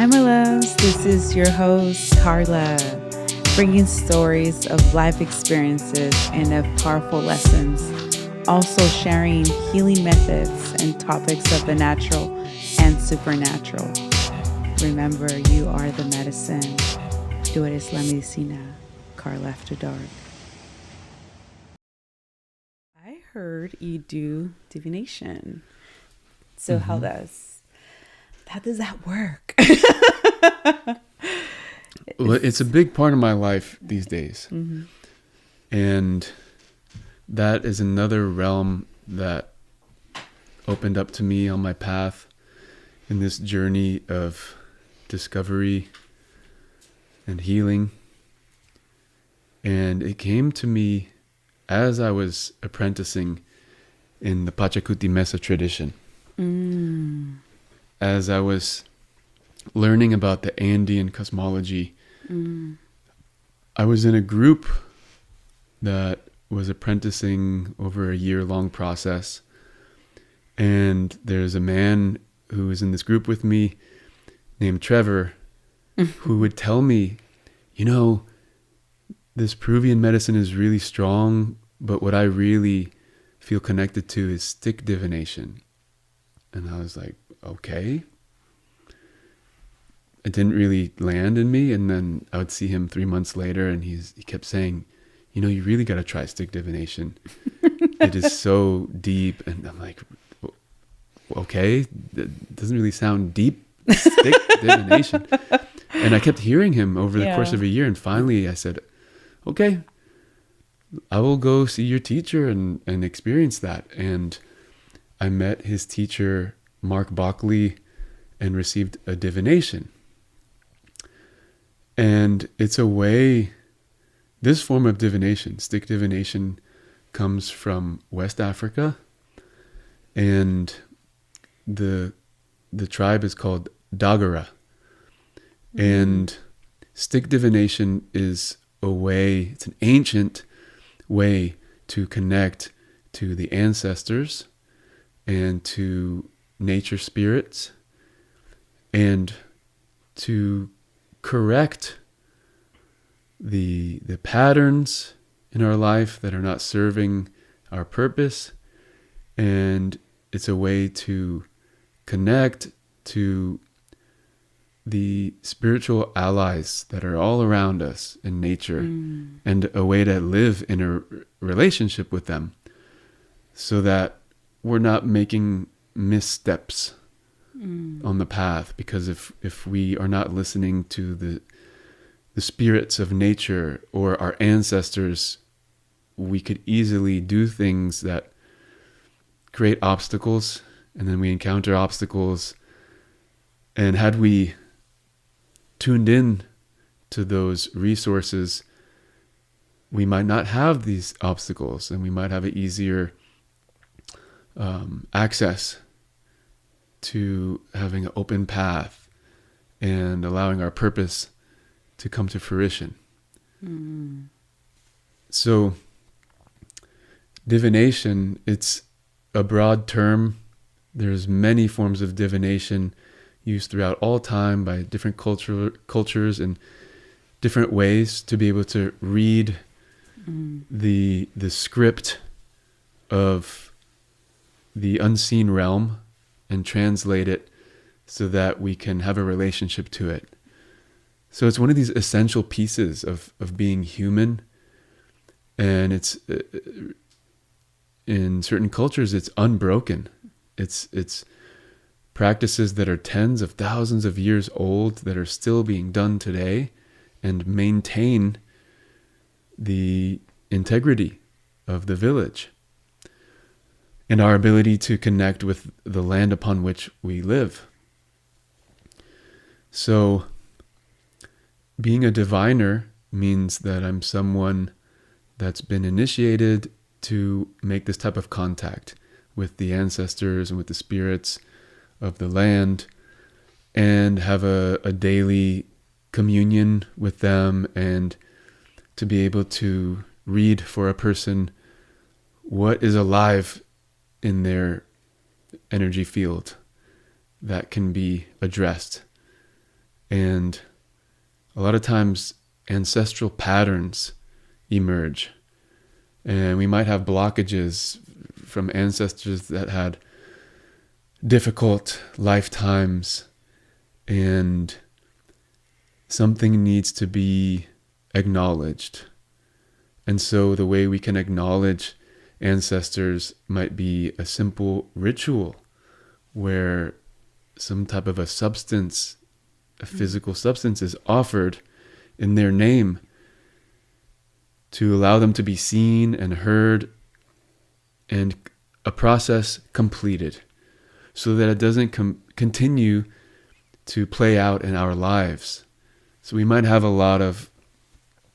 my loves. This is your host, Karla, bringing stories of life experiences and of powerful lessons, also sharing healing methods and topics of the natural and supernatural. Remember, you are the medicine. Tú eres la medicina. Karla After Dark. I heard you do divination. So how does that work? Well, it's a big part of my life these days. Mm-hmm. And that is another realm that opened up to me on my path in this journey of discovery and healing. And it came to me as I was apprenticing in the Pachacuti Mesa tradition. As I was learning about the Andean cosmology, I was in a group that was apprenticing over a year-long process. And there's a man who was in this group with me named Trevor, who would tell me, this Peruvian medicine is really strong, but what I really feel connected to is stick divination. And I was like, okay. It didn't really land in me. And then I would see him 3 months later and he kept saying, you really got to try stick divination. It is so deep. And I'm like, okay, that doesn't really sound deep. Stick divination. And I kept hearing him over the course of a year. And finally I said, okay, I will go see your teacher and experience that. And I met his teacher, Mark Bockley, and received a divination. And it's a way, this form of divination, stick divination, comes from West Africa. And the tribe is called Dagara. And stick divination is a way, it's an ancient way to connect to the ancestors and to nature spirits and to correct the patterns in our life that are not serving our purpose. And it's a way to connect to the spiritual allies that are all around us in nature and a way to live in a relationship with them so that we're not making missteps on the path. Because if we are not listening to the spirits of nature or our ancestors, we could easily do things that create obstacles, and then we encounter obstacles. And had we tuned in to those resources, we might not have these obstacles, and we might have an easier access to having an open path and allowing our purpose to come to fruition. So divination, it's a broad term. There's many forms of divination used throughout all time by different cultures and different ways to be able to read the script of the unseen realm and translate it so that we can have a relationship to it. So it's one of these essential pieces of being human. And it's in certain cultures, it's unbroken. It's practices that are tens of thousands of years old that are still being done today and maintain the integrity of the village and our ability to connect with the land upon which we live. So being a diviner means that I'm someone that's been initiated to make this type of contact with the ancestors and with the spirits of the land and have a daily communion with them, and to be able to read for a person what is alive in their energy field that can be addressed And a lot of times ancestral patterns emerge, and we might have blockages from ancestors that had difficult lifetimes, and something needs to be acknowledged. And so the way we can acknowledge ancestors might be a simple ritual where some type of a substance, a physical substance, is offered in their name to allow them to be seen and heard, and a process completed so that it doesn't continue to play out in our lives. So we might have a lot of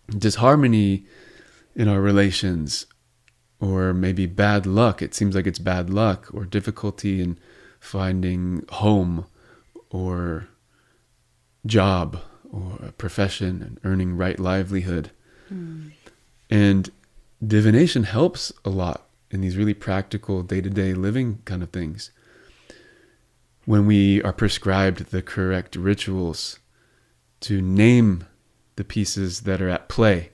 disharmony in our relations, or maybe bad luck. It seems like it's bad luck, or difficulty in finding home or job or a profession and earning right livelihood. And divination helps a lot in these really practical day-to-day living kind of things. When we are prescribed the correct rituals to name the pieces that are at play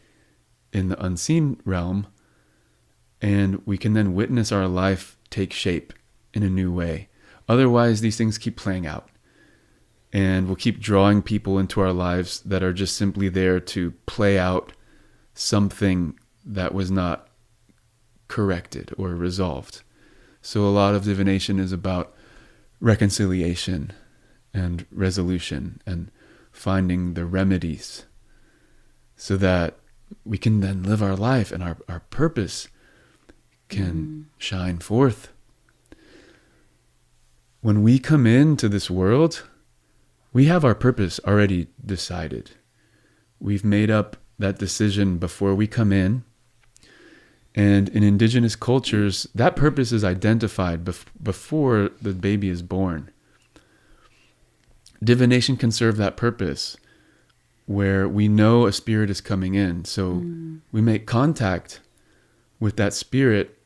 in the unseen realm, and we can then witness our life take shape in a new way. Otherwise, these things keep playing out, and we'll keep drawing people into our lives that are just simply there to play out something that was not corrected or resolved. So a lot of divination is about reconciliation and resolution and finding the remedies so that we can then live our life and our purpose can shine forth. When we come into this world, we have our purpose already decided. We've made up that decision before we come in. And in indigenous cultures, that purpose is identified before the baby is born. Divination can serve that purpose, where we know a spirit is coming in. So we make contact with that spirit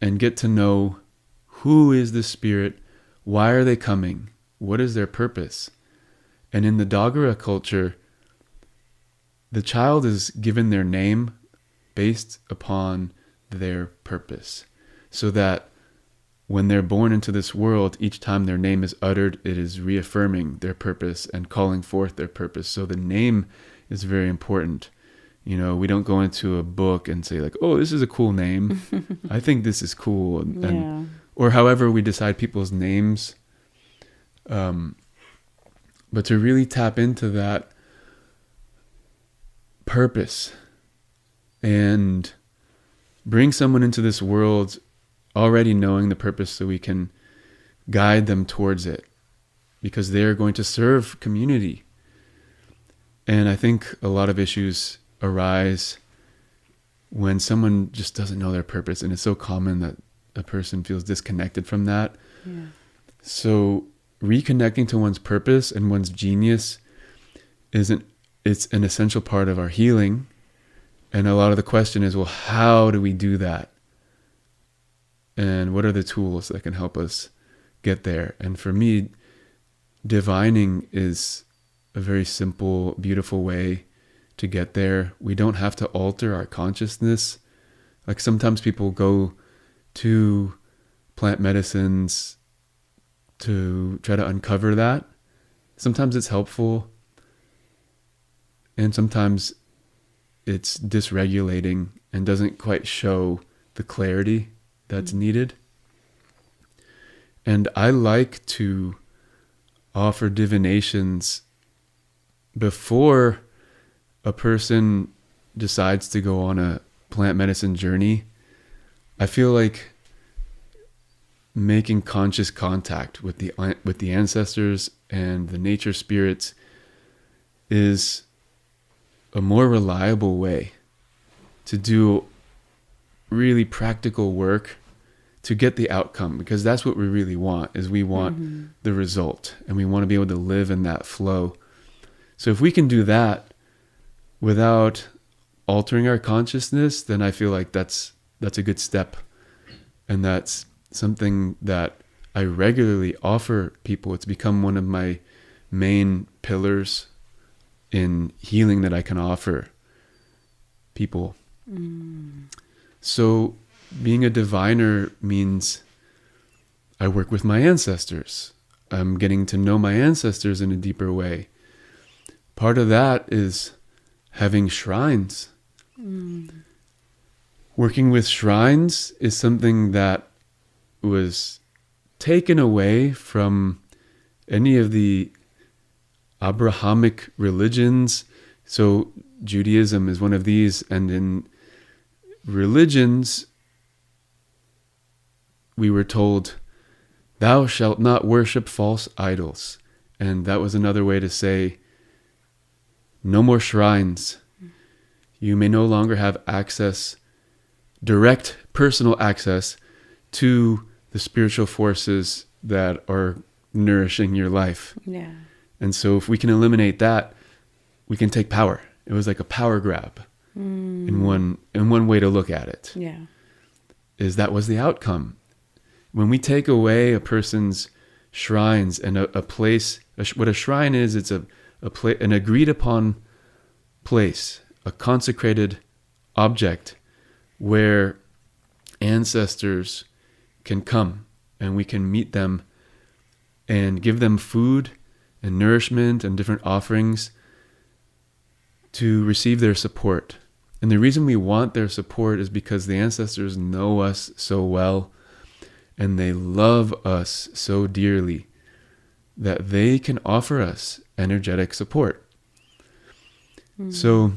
and get to know who is the spirit, why are they coming, what is their purpose. And in the Dogara culture, the child is given their name based upon their purpose, so that when they're born into this world, each time their name is uttered, it is reaffirming their purpose and calling forth their purpose. So the name is very important. You know, we don't go into a book and say like, oh, this is a cool name. I think this is cool. And or however we decide people's names. But to really tap into that purpose and bring someone into this world already knowing the purpose so we can guide them towards it, because they're going to serve community. And I think a lot of issues arise when someone just doesn't know their purpose, and it's so common that a person feels disconnected from that. So reconnecting to one's purpose and one's genius it's an essential part of our healing. And a lot of the question is, well, how do we do that? And what are the tools that can help us get there? And for me, divining is a very simple, beautiful way to get there. We don't have to alter our consciousness. Like sometimes people go to plant medicines to try to uncover that. Sometimes it's helpful, and sometimes it's dysregulating and doesn't quite show the clarity that's needed. And I like to offer divinations before a person decides to go on a plant medicine journey. I feel like making conscious contact with the ancestors and the nature spirits is a more reliable way to do really practical work to get the outcome, because that's what we really want. Is we want the result, and we want to be able to live in that flow. So if we can do that without altering our consciousness, then I feel like that's a good step, and that's something that I regularly offer people. It's become one of my main pillars in healing that I can offer people. So being a diviner means I work with my ancestors. I'm getting to know my ancestors in a deeper way. Part of that is having shrines. Working with shrines is something that was taken away from any of the Abrahamic religions. So Judaism is one of these, and in religions we were told, thou shalt not worship false idols. And that was another way to say, no more shrines. You may no longer have access, direct personal access to the spiritual forces that are nourishing your life. Yeah. And so if we can eliminate that, we can take power. It was like a power grab in one way to look at it. Yeah. Is that was the outcome. When we take away a person's shrines and a place, what a shrine is, it's an agreed upon place, a consecrated object where ancestors can come and we can meet them and give them food and nourishment and different offerings to receive their support. And the reason we want their support is because the ancestors know us so well and they love us so dearly that they can offer us energetic support. So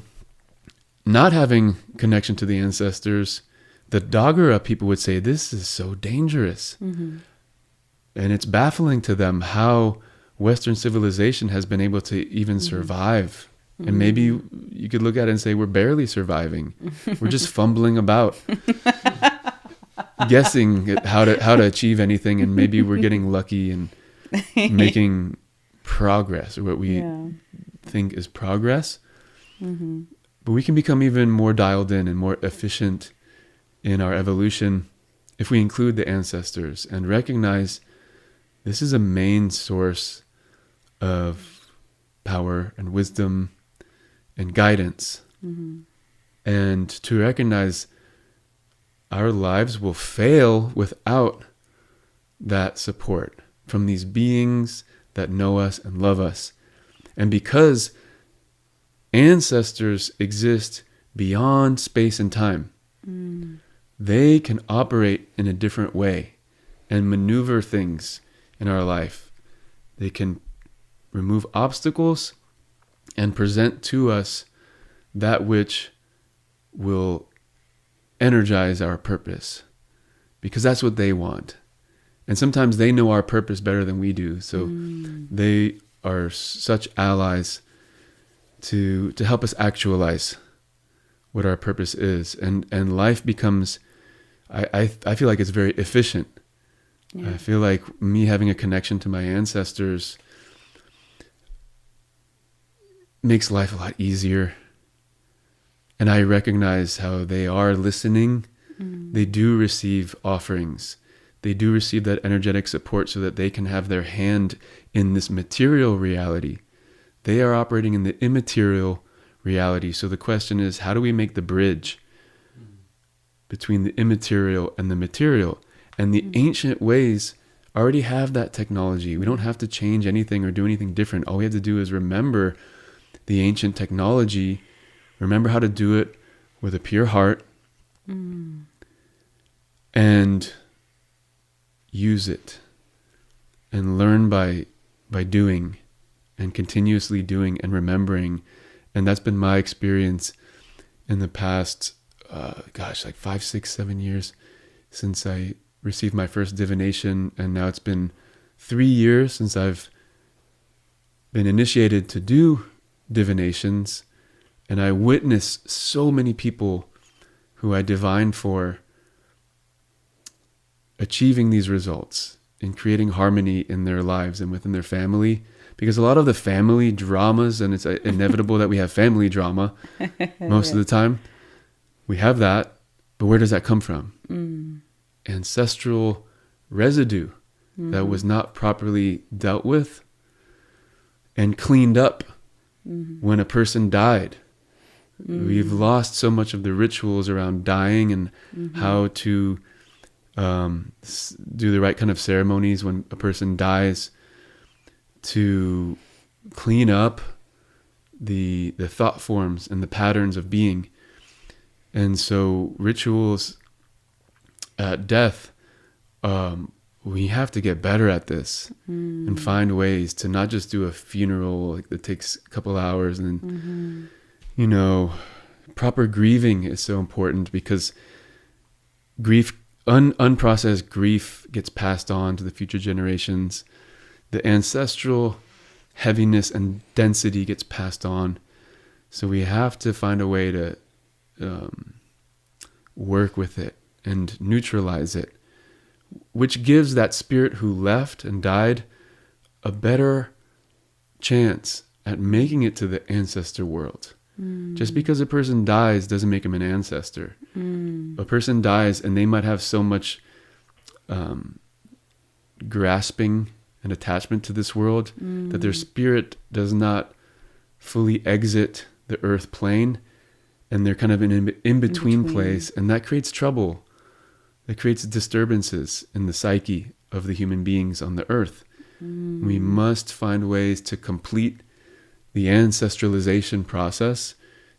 not having connection to the ancestors, the Dagara people would say, this is so dangerous. And it's baffling to them how Western civilization has been able to even survive. And maybe you could look at it and say, we're barely surviving. We're just fumbling about, guessing at how to achieve anything. And maybe we're getting lucky and making progress, or what we think is progress. But we can become even more dialed in and more efficient in our evolution if we include the ancestors and recognize this is a main source of power and wisdom and guidance. And to recognize our lives will fail without that support from these beings that know us and love us. And because ancestors exist beyond space and time, they can operate in a different way and maneuver things in our life. They can remove obstacles and present to us that which will energize our purpose, because that's what they want. And sometimes they know our purpose better than we do. So they are such allies to help us actualize what our purpose is. And life becomes, I feel like it's very efficient. I feel like me having a connection to my ancestors makes life a lot easier. And I recognize how they are listening. They do receive offerings. They do receive that energetic support so that they can have their hand in this material reality. They are operating in the immaterial reality. So the question is, how do we make the bridge between the immaterial and the material? And the ancient ways already have that technology. We don't have to change anything or do anything different. All we have to do is remember the ancient technology, remember how to do it with a pure heart, and use it and learn by doing and continuously doing and remembering. And that's been my experience in the past, like 5, 6, 7 years since I received my first divination. And now it's been 3 years since I've been initiated to do divinations. And I witness so many people who I divined for achieving these results and creating harmony in their lives and within their family. Because a lot of the family dramas, and it's inevitable that we have family drama most of the time, we have that, but where does that come from? Ancestral residue that was not properly dealt with and cleaned up when a person died. We've lost so much of the rituals around dying and how to do the right kind of ceremonies when a person dies to clean up the thought forms and the patterns of being. And so rituals at death, we have to get better at this and find ways to not just do a funeral like that takes a couple hours and then, you know, proper grieving is so important because grief, unprocessed grief gets passed on to the future generations. The ancestral heaviness and density gets passed on. So we have to find a way to work with it and neutralize it, which gives that spirit who left and died a better chance at making it to the ancestor world. Just because a person dies doesn't make him an ancestor. A person dies and they might have so much grasping and attachment to this world that their spirit does not fully exit the earth plane, and they're kind of in between place, and that creates trouble. That creates disturbances in the psyche of the human beings on the earth. We must find ways to complete the ancestralization process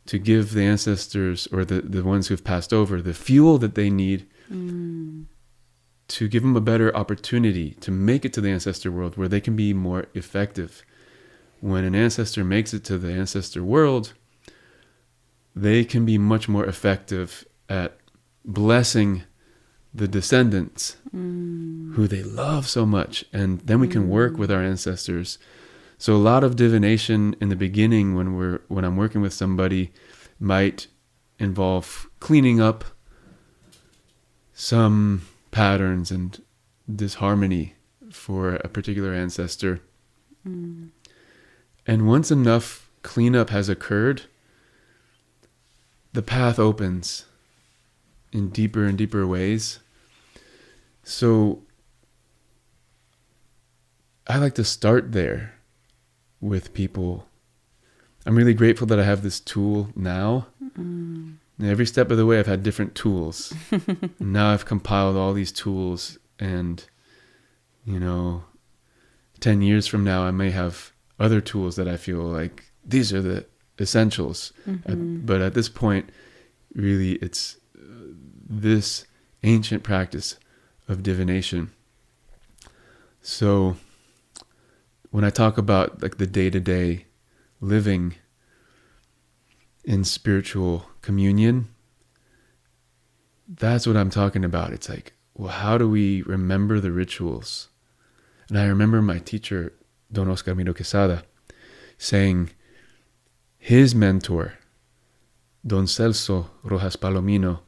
to give the ancestors or the ones who've passed over the fuel that they need to give them a better opportunity to make it to the ancestor world where they can be more effective. When an ancestor makes it to the ancestor world, they can be much more effective at blessing the descendants who they love so much. And then we can work with our ancestors. So a lot of divination in the beginning when I'm working with somebody might involve cleaning up some patterns and disharmony for a particular ancestor. And once enough cleanup has occurred, the path opens in deeper and deeper ways. So I like to start there with people. I'm really grateful that I have this tool now. And every step of the way I've had different tools. And now I've compiled all these tools, and 10 years from now I may have other tools that I feel like these are the essentials. But at this point, really it's this ancient practice of divination. So when I talk about like the day-to-day living in spiritual communion, that's what I'm talking about. It's like, well, how do we remember the rituals? And I remember my teacher, Don Oscar Miro Quesada, saying his mentor, Don Celso Rojas Palomino,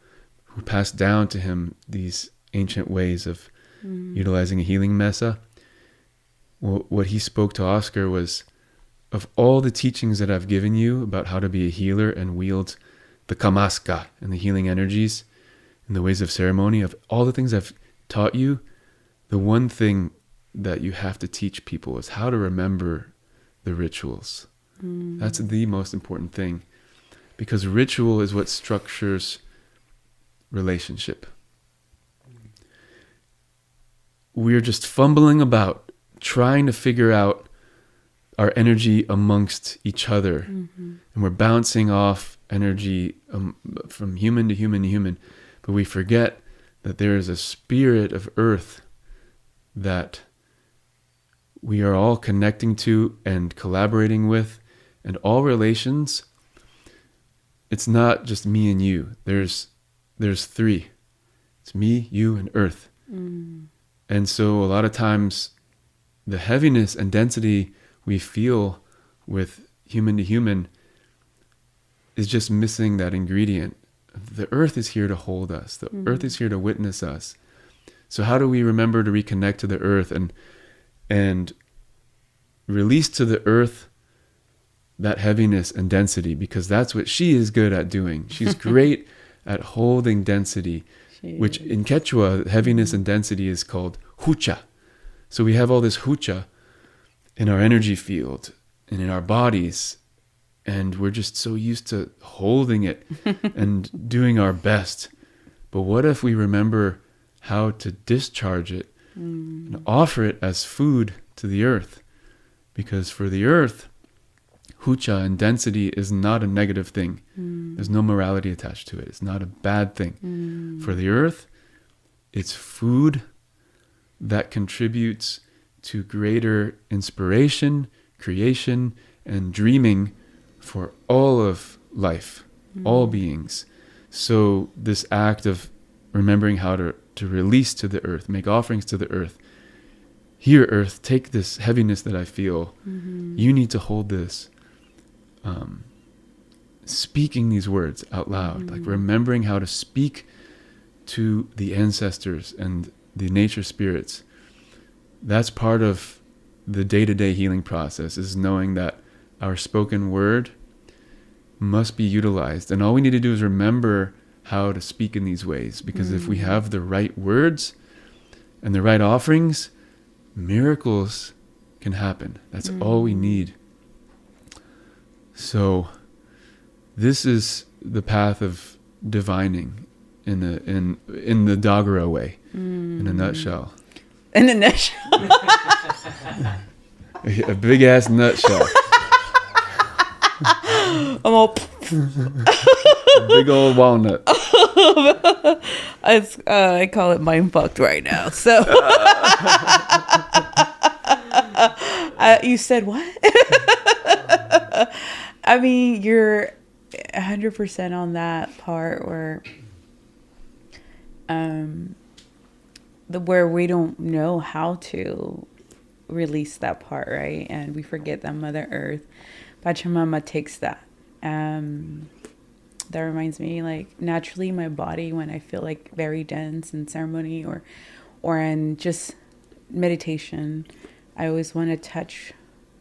who passed down to him these ancient ways of utilizing a healing mesa. Well, what he spoke to Oscar was, of all the teachings that I've given you about how to be a healer and wield the kamaska and the healing energies and the ways of ceremony, of all the things I've taught you, the one thing that you have to teach people is how to remember the rituals. That's the most important thing, because ritual is what structures relationship. We're just fumbling about trying to figure out our energy amongst each other, and we're bouncing off energy from human to human to human, but we forget that there is a spirit of earth that we are all connecting to and collaborating with, and all relations, it's not just me and you. There's three. It's me, you, and earth. And so a lot of times the heaviness and density we feel with human to human is just missing that ingredient. The earth is here to hold us. The earth is here to witness us. So how do we remember to reconnect to the earth and release to the earth that heaviness and density? Because that's what she is good at doing. She's great at holding density, which in Quechua, heaviness and density is called hucha. So we have all this hucha in our energy field and in our bodies, and we're just so used to holding it and doing our best. But what if we remember how to discharge it and offer it as food to the earth? Because for the earth, hucha and density is not a negative thing. There's no morality attached to it. It's not a bad thing. For the earth, it's food that contributes to greater inspiration, creation, and dreaming for all of life, all beings. So this act of remembering how to release to the earth, make offerings to the earth. Here, earth, take this heaviness that I feel. You need to hold this. Speaking these words out loud, like remembering how to speak to the ancestors and the nature spirits. That's part of the day-to-day healing process, is knowing that our spoken word must be utilized. And all we need to do is remember how to speak in these ways. Because if we have the right words and the right offerings, miracles can happen. That's all we need. So this is the path of divining in the Doggerel way, in a nutshell. In a nutshell. A big ass nutshell. I'm all A big old walnut. I call it mind fucked right now. So you said what? I mean, you're 100% on that part where where we don't know how to release that part, right? And we forget that Mother Earth, Pachamama, takes that. That reminds me, like, naturally my body, when I feel like very dense in ceremony or in just meditation, I always want to touch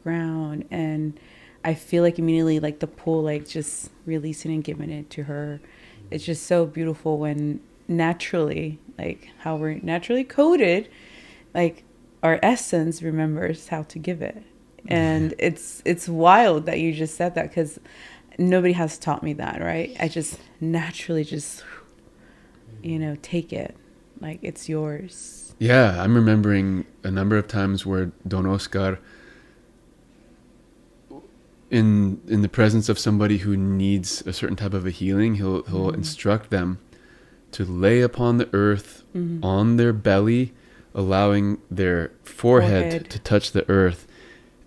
ground, and I feel like immediately like the pull, like just releasing and giving it to her. It's just so beautiful when naturally, like how we're naturally coded, like our essence remembers how to give it. And it's wild that you just said that, because nobody has taught me that, right? I just naturally just, take it like it's yours. Yeah, I'm remembering a number of times where Don Oscar, in the presence of somebody who needs a certain type of a healing, he'll instruct them to lay upon the earth on their belly, allowing their forehead to touch the earth,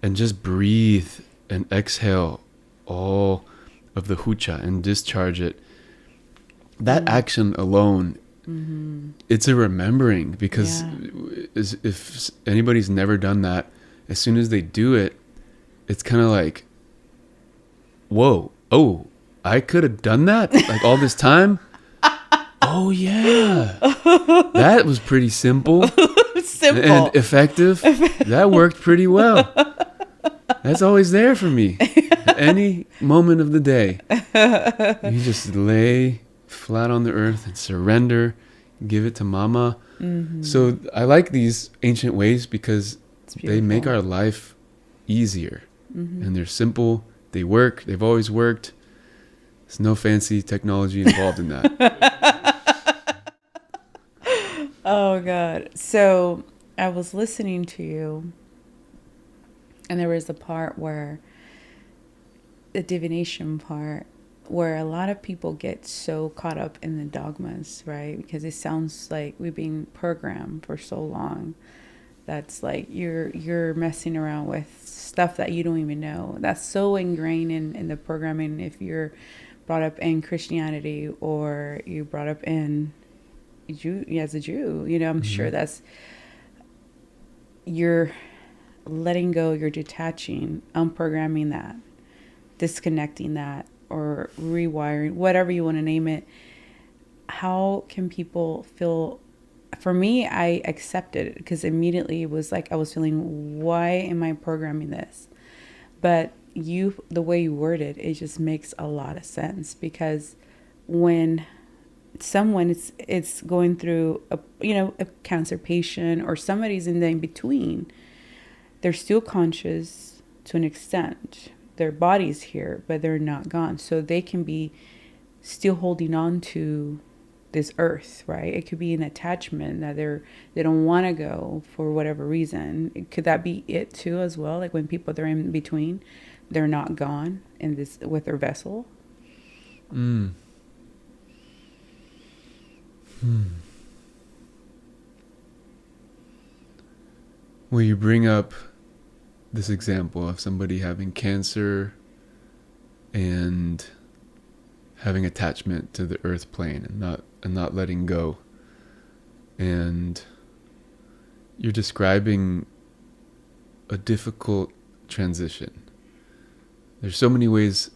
and just breathe and exhale all of the hucha and discharge it. That action alone, it's a remembering, because if anybody's never done that, as soon as they do it, it's kind of like, whoa, oh, I could have done that like all this time. Oh yeah, that was pretty simple. And effective. That worked pretty well. That's always there for me at any moment of the day. You just lay flat on the earth and surrender, give it to Mama. So I like these ancient ways because they make our life easier, and they're simple. They work. They've always worked. There's no fancy technology involved in that. Oh God. So I was listening to you, and there was a part where the divination part, where a lot of people get so caught up in the dogmas, right? Because it sounds like we've been programmed for so long. That's like you're messing around with stuff that you don't even know. That's so ingrained in the programming. If you're brought up in Christianity, or you brought up in as a Jew, I'm sure that's, you're letting go, you're detaching, unprogramming that, disconnecting that, or rewiring, whatever you want to name it. How can people feel? For me, I accepted it, because immediately it was like I was feeling, why am I programming this? But the way you worded it just makes a lot of sense, because when someone it's going through a cancer patient, or somebody's in between, they're still conscious to an extent. their bodies here, but they're not gone. So they can be still holding on to this earth, right? It could be an attachment that they don't want to go for whatever reason. Could that be it too as well? Like when people they're in between, they're not gone in this with their vessel. Well, you bring up this example of somebody having cancer and having attachment to the earth plane and not letting go. And you're describing a difficult transition. There's so many ways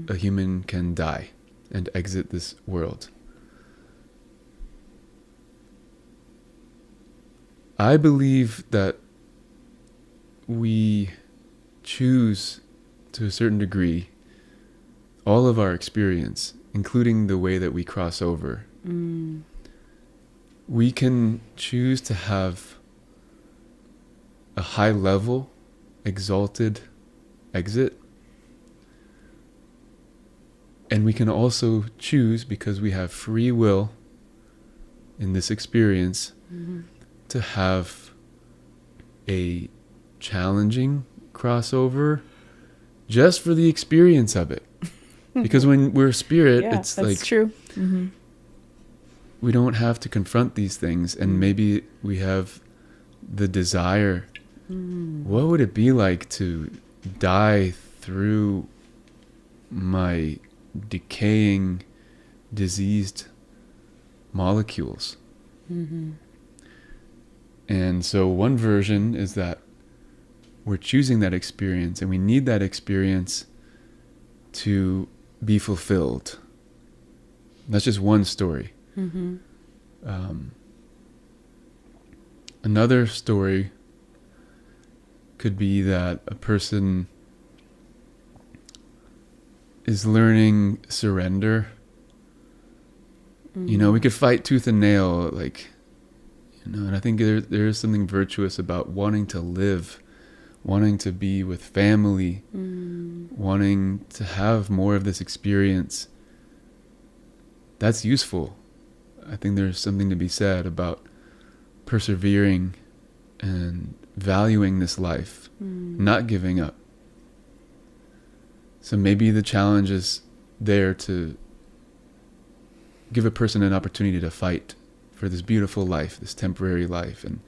a human can die and exit this world. I believe that we choose, to a certain degree, all of our experience, including the way that we cross over. We can choose to have a high level, exalted exit. And we can also choose, because we have free will in this experience, to have a challenging crossover just for the experience of it. Because when we're spirit, it's that's like true. We don't have to confront these things, and maybe we have the desire. What would it be like to die through my decaying, diseased molecules? And so one version is that we're choosing that experience, and we need that experience to be fulfilled. That's just one story. Another story could be that a person is learning surrender. You know, we could fight tooth and nail, like, you know, and I think there is something virtuous about wanting to live, wanting to be with family, wanting to have more of this experience. That's useful. I think there's something to be said about persevering and valuing this life, not giving up. So maybe the challenge is there to give a person an opportunity to fight for this beautiful life, this temporary life, and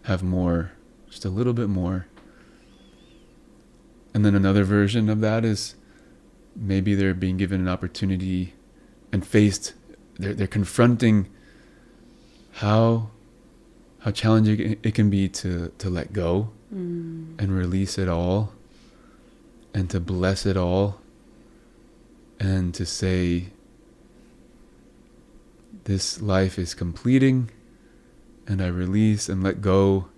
have more, just a little bit more. And then another version of that is maybe they're being given an opportunity and faced, they're confronting how challenging it can be to let go and release it all, and to bless it all, and to say, this life is completing, and I release and let go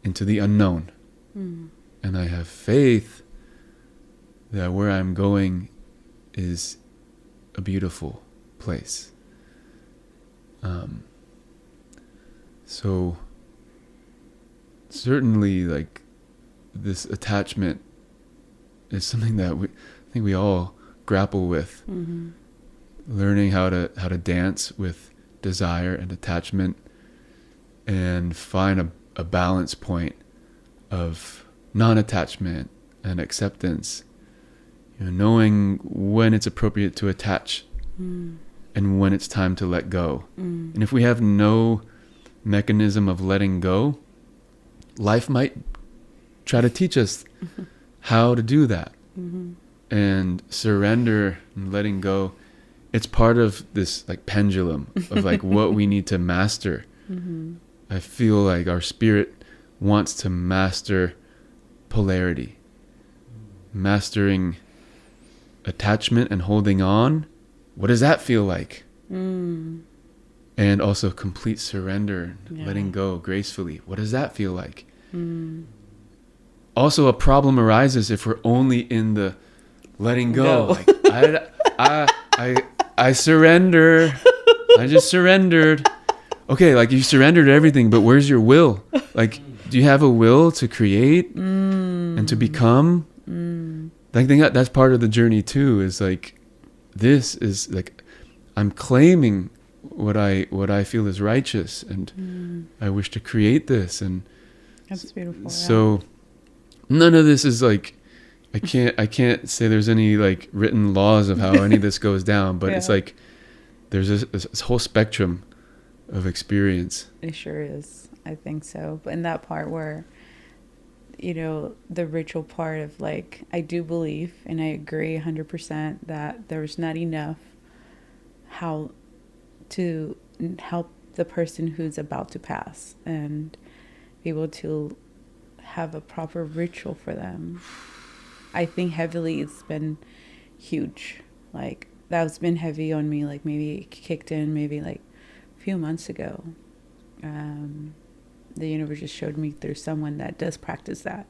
into the unknown. And I have faith that where I'm going is a beautiful place. So certainly, like, this attachment is something that I think we all grapple with. Learning how to dance with desire and attachment, and find a balance point of non-attachment and acceptance. You know, knowing when it's appropriate to attach and when it's time to let go. And if we have no mechanism of letting go, life might try to teach us how to do that. And surrender and letting go, it's part of this like pendulum of like what we need to master. I feel like our spirit wants to master polarity, mastering attachment and holding on. What does that feel like? And also complete surrender, letting go gracefully. What does that feel like? Also, a problem arises if we're only in the letting go. Like, I surrender. I just surrendered. Okay, like, you surrendered everything, but where's your will? Like, do you have a will to create and to become? I think that's part of the journey too, is like, this is like, I'm claiming what I feel is righteous, and I wish to create this. And That's beautiful. So none of this is like, I can't say there's any like written laws of how any of this goes down, but it's like, there's this whole spectrum of experience. It sure is. I think so. But in that part where, you know, the ritual part of like, I do believe, and I agree 100% that there's not enough how to help the person who's about to pass and be able to have a proper ritual for them. I think heavily it's been huge. Like, that's been heavy on me. Like, maybe it kicked in maybe like a few months ago. The universe just showed me through someone that does practice that.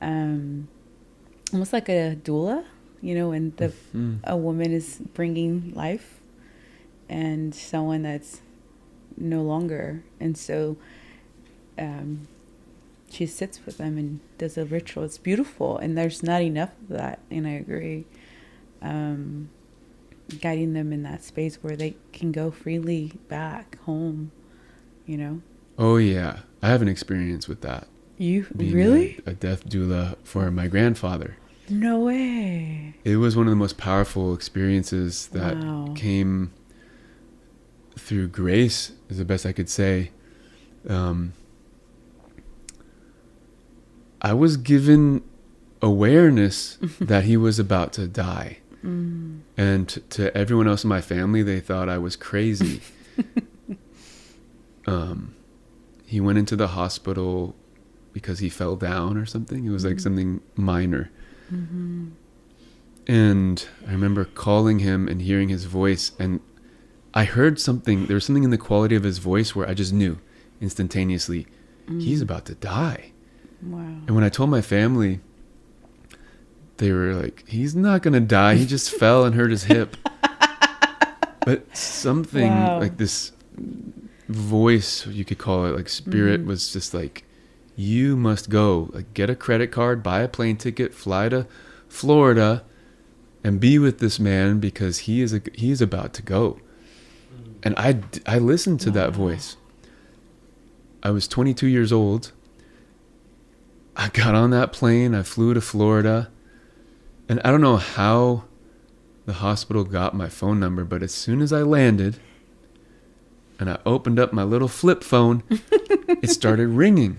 Almost like a doula, you know, when a woman is bringing life and someone that's no longer. And so she sits with them and does a ritual. It's beautiful, and there's not enough of that, and I agree. Guiding them in that space where they can go freely back home, you know? Oh yeah, I have an experience with that. You Being really? a death doula for my grandfather. No way. It was one of the most powerful experiences that came through grace, is the best I could say. I was given awareness that he was about to die. And to everyone else in my family, they thought I was crazy. He went into the hospital because he fell down or something. It was like something minor. And I remember calling him and hearing his voice, and I heard something. There was something in the quality of his voice where I just knew instantaneously, he's about to die. Wow. And when I told my family, they were like, he's not going to die. He just fell and hurt his hip. But something like this voice, you could call it, like spirit, was just like, you must go, like, get a credit card, buy a plane ticket, fly to Florida, and be with this man, because he is about to go. And I listened to that voice. I was 22 years old. I got on that plane. I flew to Florida. And I don't know how the hospital got my phone number, but as soon as I landed and I opened up my little flip phone, it started ringing.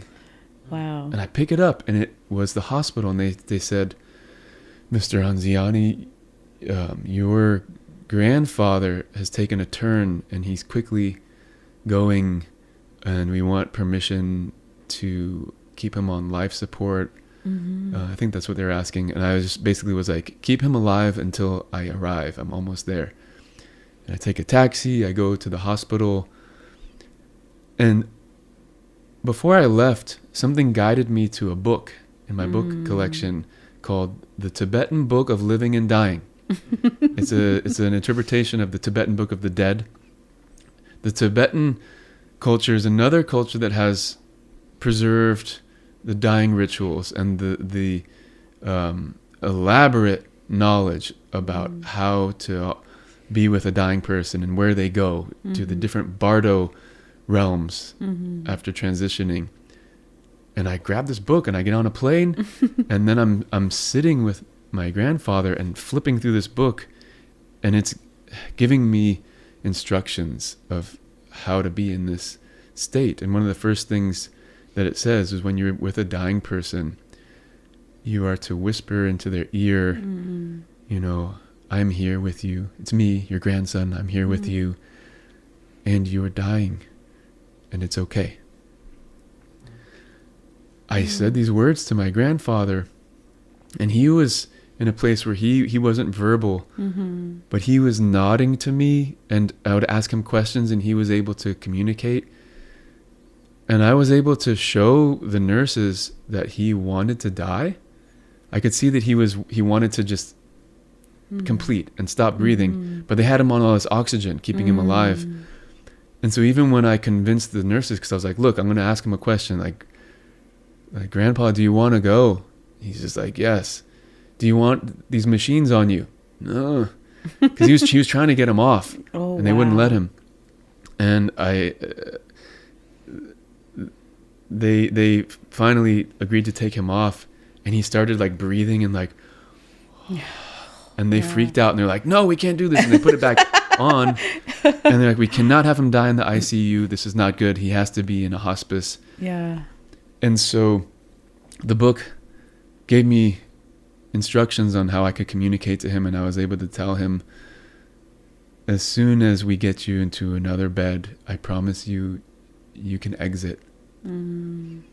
Wow. And I pick it up, and it was the hospital. And they said, Mr. Anziani, your grandfather has taken a turn, and he's quickly going, and we want permission to keep him on life support. I think that's what they're asking. And I just basically was like, keep him alive until I arrive. I'm almost there. And I take a taxi. I go to the hospital. And before I left, something guided me to a book in my book collection called The Tibetan Book of Living and Dying. It's an interpretation of the Tibetan Book of the Dead. The Tibetan culture is another culture that has preserved the dying rituals and the elaborate knowledge about how to be with a dying person and where they go to the different bardo realms after transitioning. And I grab this book and I get on a plane, and then I'm sitting with my grandfather and flipping through this book, and it's giving me instructions of how to be in this state. And one of the first things that it says is, when you're with a dying person, you are to whisper into their ear, you know, I'm here with you. It's me, your grandson. I'm here with you. And you are dying. And it's okay. I said these words to my grandfather, and he was in a place where he wasn't verbal, but he was nodding to me, and I would ask him questions, and he was able to communicate. And I was able to show the nurses that he wanted to die. I could see that he wanted to just complete and stop breathing, but they had him on all this oxygen, keeping him alive. And so even when I convinced the nurses, because I was like, look, I'm going to ask him a question, like, Grandpa, do you want to go? He's just like, yes. do you want these machines on you? No, because he was trying to get him off, and they wouldn't let him. And they finally agreed to take him off, and he started like breathing and like, and they freaked out, and they're like, no, we can't do this, and they put it back on, and they're like, we cannot have him die in the ICU. This is not good. He has to be in a hospice. Yeah. And so the book gave me instructions on how I could communicate to him, and I was able to tell him, as soon as we get you into another bed, I promise you, you can exit. And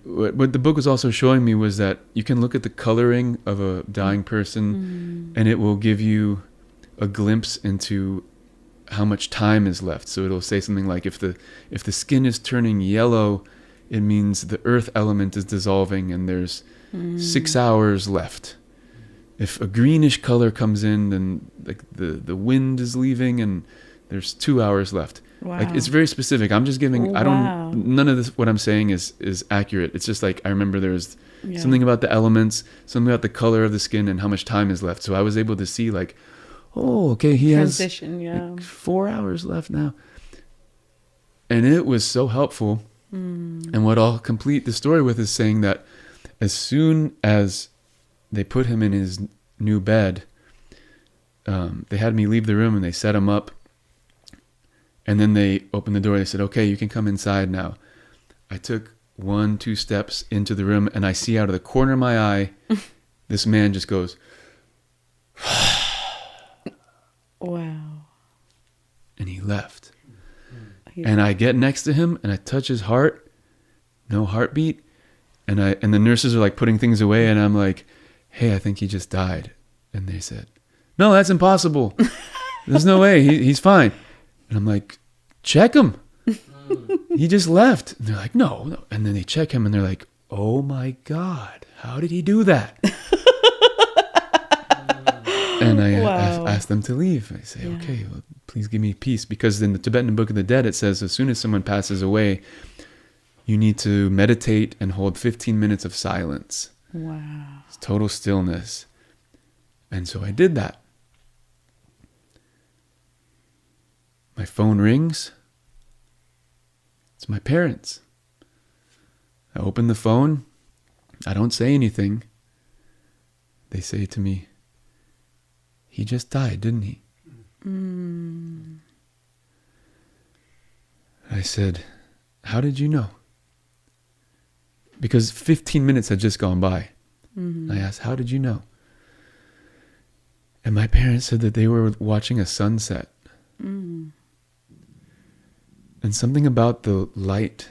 what the book was also showing me was that you can look at the coloring of a dying person, and it will give you a glimpse into how much time is left. So it'll say something like, if the skin is turning yellow, it means the earth element is dissolving and there's 6 hours left. If a greenish color comes in, then like the wind is leaving and there's 2 hours left. Wow. Like, it's very specific. I'm just giving, none of this, what I'm saying is accurate. It's just like, I remember there was something about the elements, something about the color of the skin and how much time is left. So I was able to see like, oh, okay, he has like 4 hours left now. And it was so helpful. And what I'll complete the story with is saying that as soon as they put him in his new bed, they had me leave the room and they set him up. And then they opened the door. They said, okay, you can come inside now. I took 1-2 steps into the room, and I see out of the corner of my eye, this man just goes, wow. And he left. And I get next to him, and I touch his heart, no heartbeat. And the nurses are like putting things away, and I'm like, hey, I think he just died. And they said, no, that's impossible. There's no way. He's fine. And I'm like, check him. He just left. And they're like, no. And then they check him and they're like, oh my God, how did he do that? And I asked them to leave. I say, okay, well, please give me peace. Because in the Tibetan Book of the Dead, it says as soon as someone passes away, you need to meditate and hold 15 minutes of silence. Wow. It's total stillness. And so I did that. My phone rings. It's my parents. I open the phone. I don't say anything. They say to me, he just died, didn't he? I said, how did you know? Because 15 minutes had just gone by. I asked, how did you know? And my parents said that they were watching a sunset. And something about the light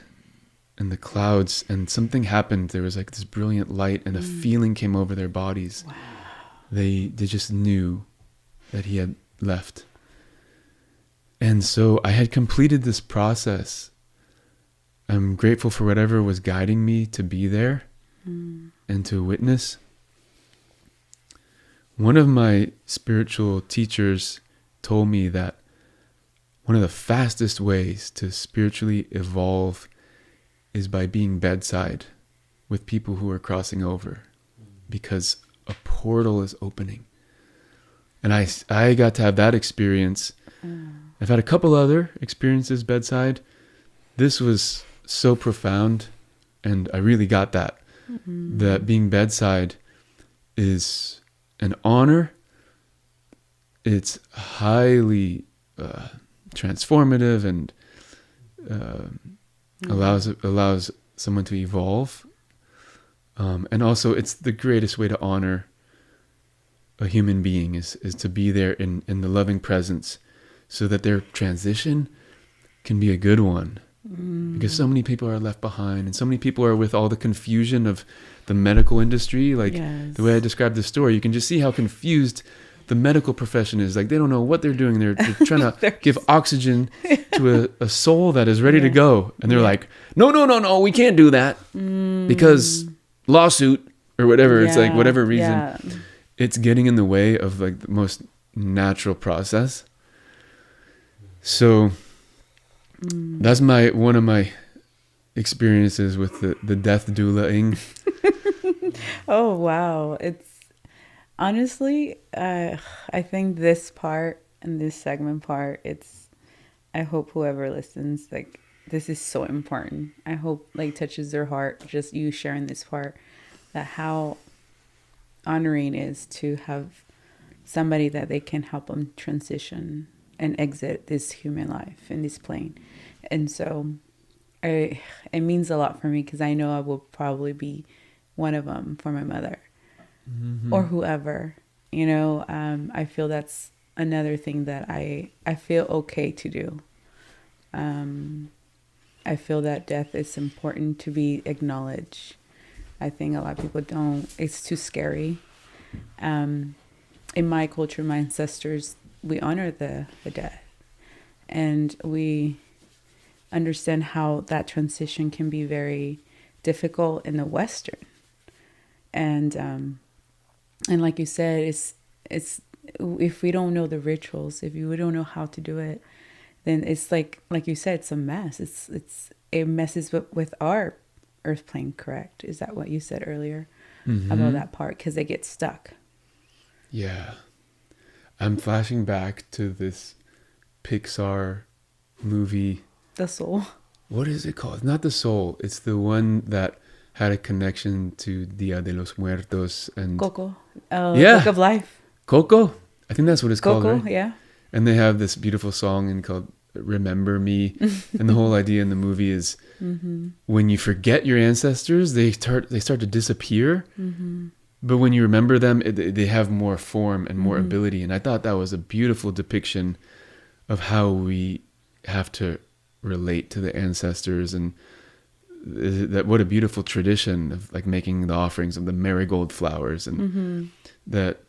and the clouds, and something happened. There was like this brilliant light, and a feeling came over their bodies. Wow. They just knew that he had left. And so I had completed this process. I'm grateful for whatever was guiding me to be there and to witness. One of my spiritual teachers told me that one of the fastest ways to spiritually evolve is by being bedside with people who are crossing over, because a portal is opening. And I got to have that experience. I've had a couple other experiences bedside. This was so profound, and I really got that. That being bedside is an honor. It's highly transformative and allows someone to evolve. And also, it's the greatest way to honor a human being is to be there in the loving presence, so that their transition can be a good one. Because so many people are left behind, and so many people are with all the confusion of the medical industry. Like the way I described the story, you can just see how confused the medical profession is. Like, they don't know what they're doing. They're trying to give oxygen to a soul that is ready to go. And they're like, no, we can't do that because lawsuit or whatever. It's like whatever reason, it's getting in the way of like the most natural process. So that's one of my experiences with the death doula-ing. Oh, wow. It's honestly, I think this part and this segment part, I hope whoever listens, like, this is so important. I hope, like, touches their heart, just you sharing this part, that how honoring is to have somebody that they can help them transition and exit this human life in this plane. And so it means a lot for me because I know I will probably be one of them for my mother or whoever, I feel that's another thing that I feel okay to do. I feel that death is important to be acknowledged. I think a lot of people don't. It's too scary. In my culture, my ancestors, we honor the dead. And we understand how that transition can be very difficult in the Western. And like you said, it's if we don't know the rituals, if we don't know how to do it, then it's like you said, it's a mess. It messes with our earth plane. Correct? Is that what you said earlier about that part? Because they get stuck. Yeah. I'm flashing back to this Pixar movie. The Soul. What is it called? Not The Soul. It's the one that had a connection to Dia de los Muertos and Coco. Yeah. Book of Life. Coco. I think that's what it's called, Coco, right? yeah. And they have this beautiful song called Remember Me. And the whole idea in the movie is when you forget your ancestors, they start to disappear. But when you remember them, they have more form and more ability. And I thought that was a beautiful depiction of how we have to relate to the ancestors, and that what a beautiful tradition of like making the offerings of the marigold flowers, and that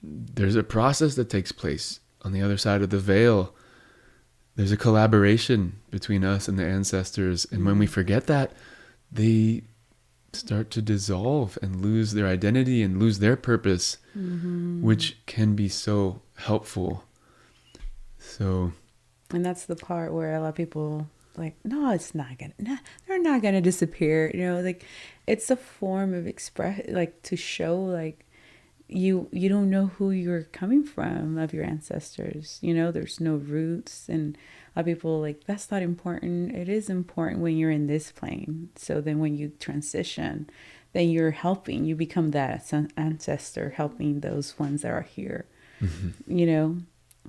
there's a process that takes place on the other side of the veil. There's a collaboration between us and the ancestors, and when we forget that, they start to dissolve and lose their identity and lose their purpose, which can be so helpful. So, and that's the part where a lot of people like, no, they're not gonna disappear. Like, it's a form of express, like, to show like you don't know who you're coming from of your ancestors. There's no roots, and a lot of people like, that's not important. It is important when you're in this plane. So then when you transition, then you become that ancestor, helping those ones that are here.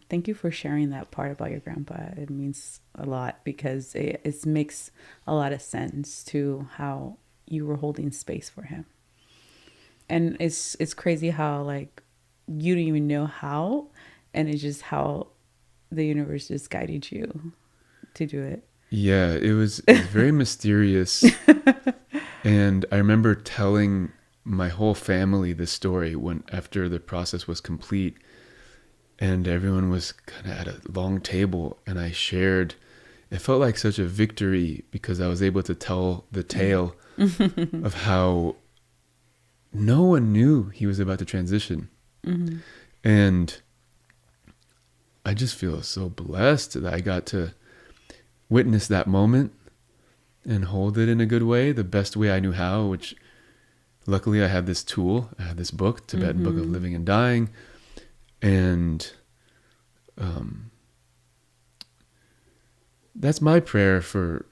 Thank you for sharing that part about your grandpa. It means a lot because it makes a lot of sense to how you were holding space for him. And it's crazy how, like, you don't even know how, and it's just how the universe just guided you to do it. Yeah, it was very mysterious. And I remember telling my whole family this story after the process was complete, and everyone was kind of at a long table, and I shared. It felt like such a victory because I was able to tell the tale of how no one knew he was about to transition. And I just feel so blessed that I got to witness that moment and hold it in a good way, the best way I knew how, which luckily I had this tool. I had this book, Tibetan Book of Living and Dying. And that's my prayer for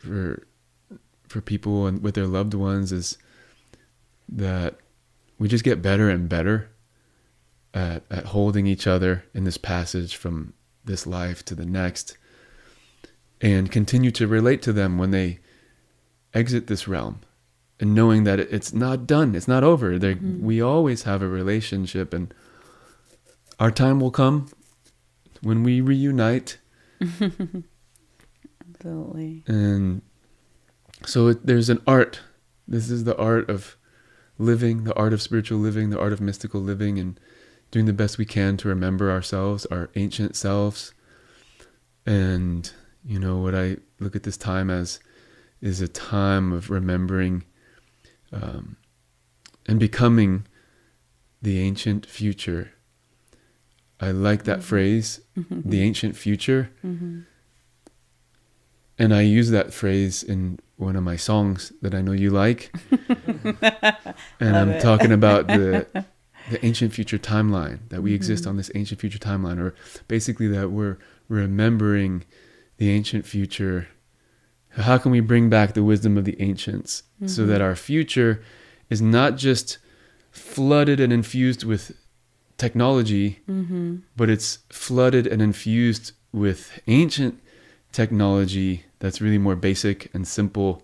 people and with their loved ones, is that we just get better and better at holding each other in this passage from this life to the next, and continue to relate to them when they exit this realm, and knowing that it's not done, it's not over. We always have a relationship, and our time will come when we reunite. Absolutely. And so there's an art. This is the art of living, the art of spiritual living, the art of mystical living, and doing the best we can to remember ourselves, our ancient selves. And, what I look at this time as is a time of remembering and becoming the ancient future. I like that phrase, the ancient future. And I use that phrase in one of my songs that I know you like. And Love I'm it. talking about the ancient future timeline, that we exist on this ancient future timeline, or basically that we're remembering the ancient future. How can we bring back the wisdom of the ancients so that our future is not just flooded and infused with technology, but it's flooded and infused with ancient technology that's really more basic and simple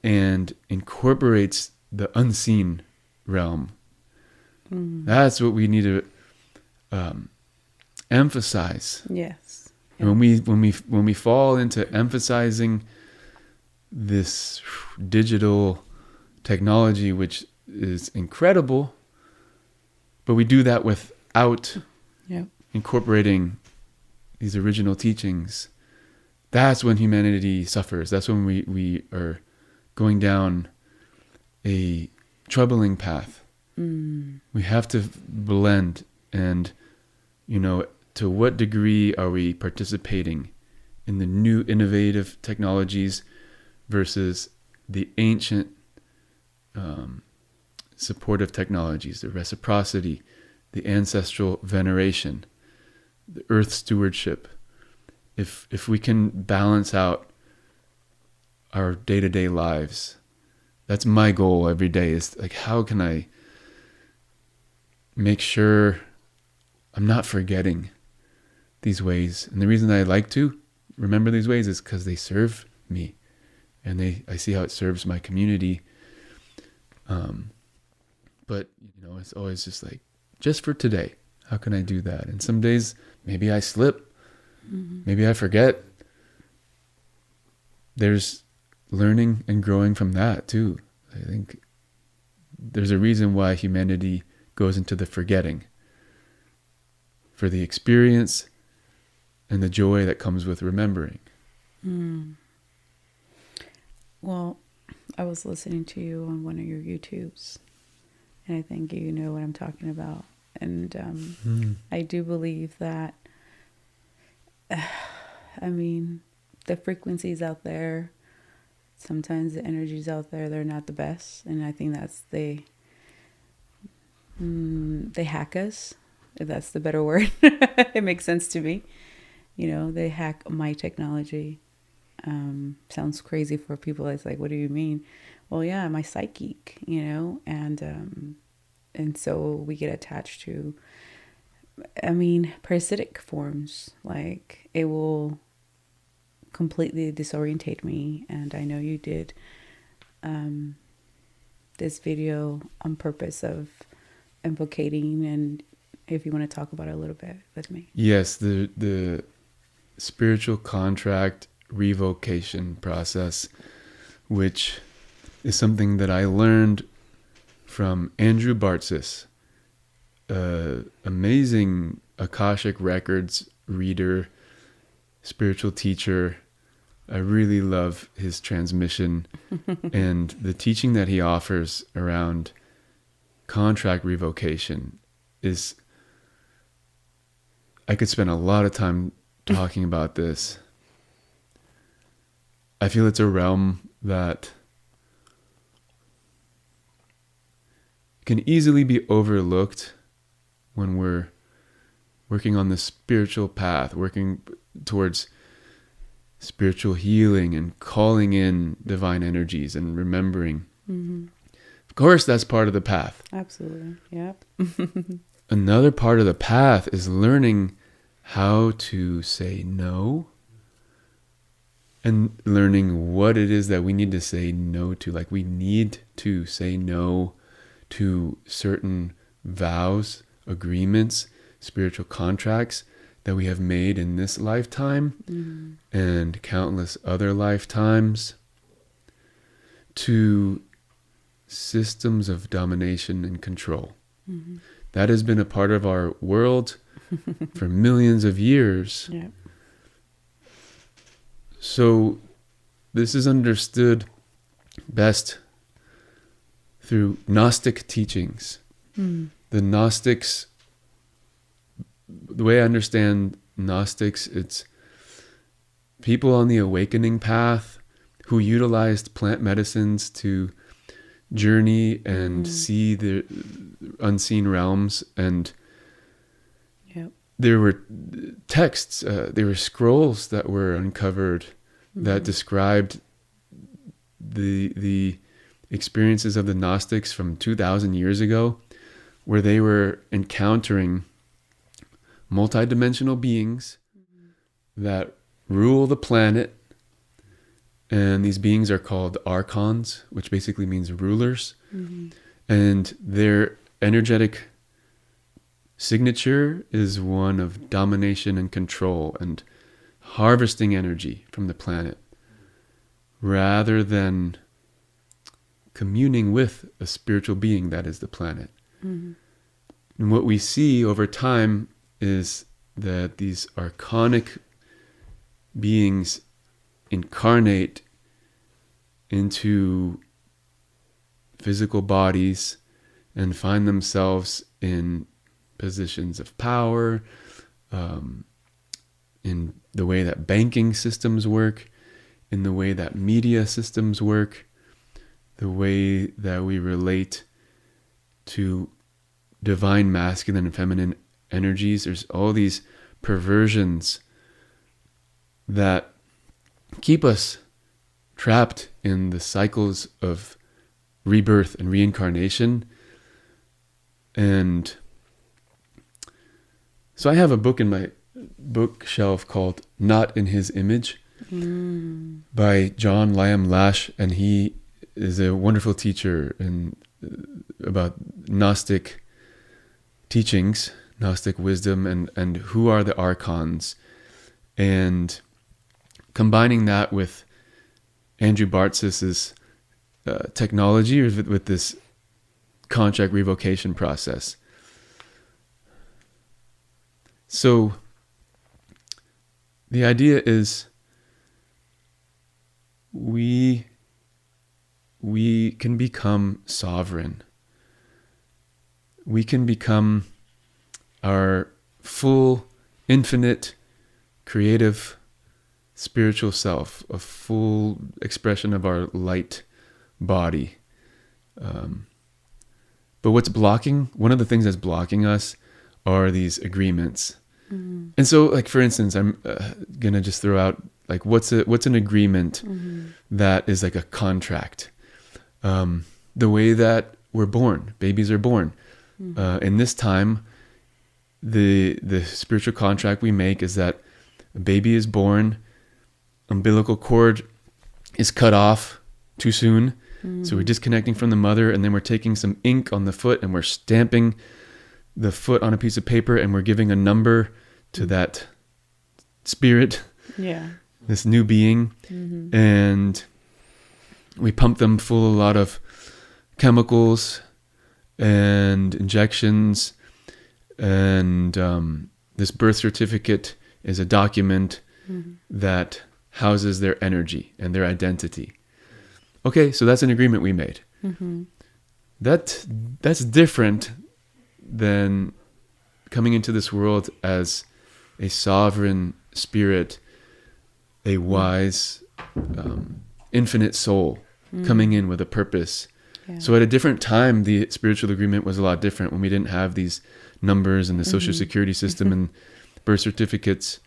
and incorporates the unseen realm. That's what we need to emphasize. Yes. And when we fall into emphasizing this digital technology, which is incredible, but we do that without incorporating these original teachings, that's when humanity suffers. That's when we are going down a troubling path. We have to blend, and to what degree are we participating in the new innovative technologies versus the ancient supportive technologies, the reciprocity, the ancestral veneration, the earth stewardship. If we can balance out our day-to-day lives, that's my goal every day, is like, how can I make sure I'm not forgetting these ways? And the reason I like to remember these ways is because they serve me, and I see how it serves my community. But it's always just like, just for today, how can I do that? And some days maybe I slip, maybe I forget. There's learning and growing from that too. I think there's a reason why humanity goes into the forgetting, for the experience and the joy that comes with remembering. Well, I was listening to you on one of your YouTubes, and I think you know what I'm talking about. And I do believe that, the frequencies out there, sometimes the energies out there, they're not the best. And I think that's they hack us, if that's the better word. It makes sense to me. They hack my technology. Sounds crazy for people. It's like, what do you mean? Well, yeah, my psychic, and so we get attached to, parasitic forms. Like, it will completely disorientate me. And I know you did this video on purpose of invocating, and if you want to talk about it a little bit with me. Yes, the spiritual contract revocation process, which is something that I learned from Andrew Bartzis, amazing Akashic Records reader, spiritual teacher. I really love his transmission and the teaching that he offers around contract revocation is, I could spend a lot of time talking about this. I feel it's a realm that can easily be overlooked when we're working on the spiritual path, working towards spiritual healing and calling in divine energies and remembering. Of course, that's part of the path. Absolutely. Yep. Another part of the path is learning how to say no, and learning what it is that we need to say no to. Like, we need to say no to certain vows, agreements, spiritual contracts that we have made in this lifetime and countless other lifetimes, to systems of domination and control. That has been a part of our world for millions of years. Yep. So this is understood best through Gnostic teachings. The Gnostics, the way I understand Gnostics, it's people on the awakening path who utilized plant medicines to journey and see the unseen realms. And Yep. there were texts, there were scrolls that were uncovered that described the experiences of the Gnostics from 2,000 years ago, where they were encountering multidimensional beings that rule the planet. And these beings are called archons, which basically means rulers. And their energetic signature is one of domination and control and harvesting energy from the planet, rather than communing with a spiritual being that is the planet. And what we see over time is that these archonic beings incarnate into physical bodies and find themselves in positions of power, in the way that banking systems work, in the way that media systems work, the way that we relate to divine masculine and feminine energies. There's all these perversions that keep us trapped in the cycles of rebirth and reincarnation. And so I have a book in my bookshelf called Not in His Image by John Lamb Lash, and he is a wonderful teacher about Gnostic teachings, Gnostic wisdom, and who are the archons, and combining that with Andrew Bartzis's technology with this contract revocation process. So the idea is we can become sovereign. We can become our full, infinite, creative, spiritual self, a full expression of our light body. But what's blocking, one of the things that's blocking us are these agreements. And so, like, for instance, I'm gonna just throw out, like, what's an agreement that is like a contract? The way that we're born, babies are born. In this time, the spiritual contract we make is that a baby is born, umbilical cord is cut off too soon. So we're disconnecting from the mother, and then we're taking some ink on the foot and we're stamping the foot on a piece of paper, and we're giving a number to that spirit, this new being. And we pump them full of a lot of chemicals and injections. And this birth certificate is a document that houses their energy and their identity. Okay, so that's an agreement we made. That's different than coming into this world as a sovereign spirit, a wise, infinite soul coming in with a purpose. So at a different time, the spiritual agreement was a lot different, when we didn't have these numbers and the social security system and birth certificates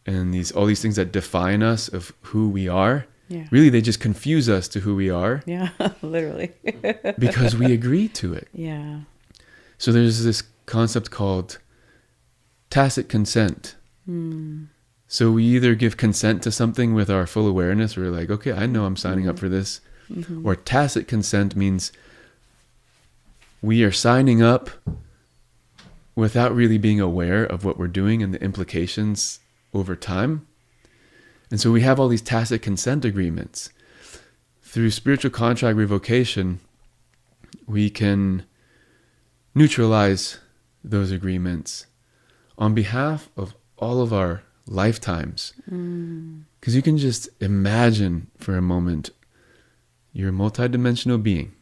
and all these things that define us of who we are. Really, they just confuse us to who we are. Literally. Because we agree to it. So there's this concept called tacit consent. So we either give consent to something with our full awareness, we're like, okay, I know I'm signing up for this. Or tacit consent means we are signing up without really being aware of what we're doing and the implications over time. And so we have all these tacit consent agreements. Through spiritual contract revocation, we can neutralize those agreements on behalf of all of our lifetimes. Because you can just imagine for a moment, you're a multidimensional being.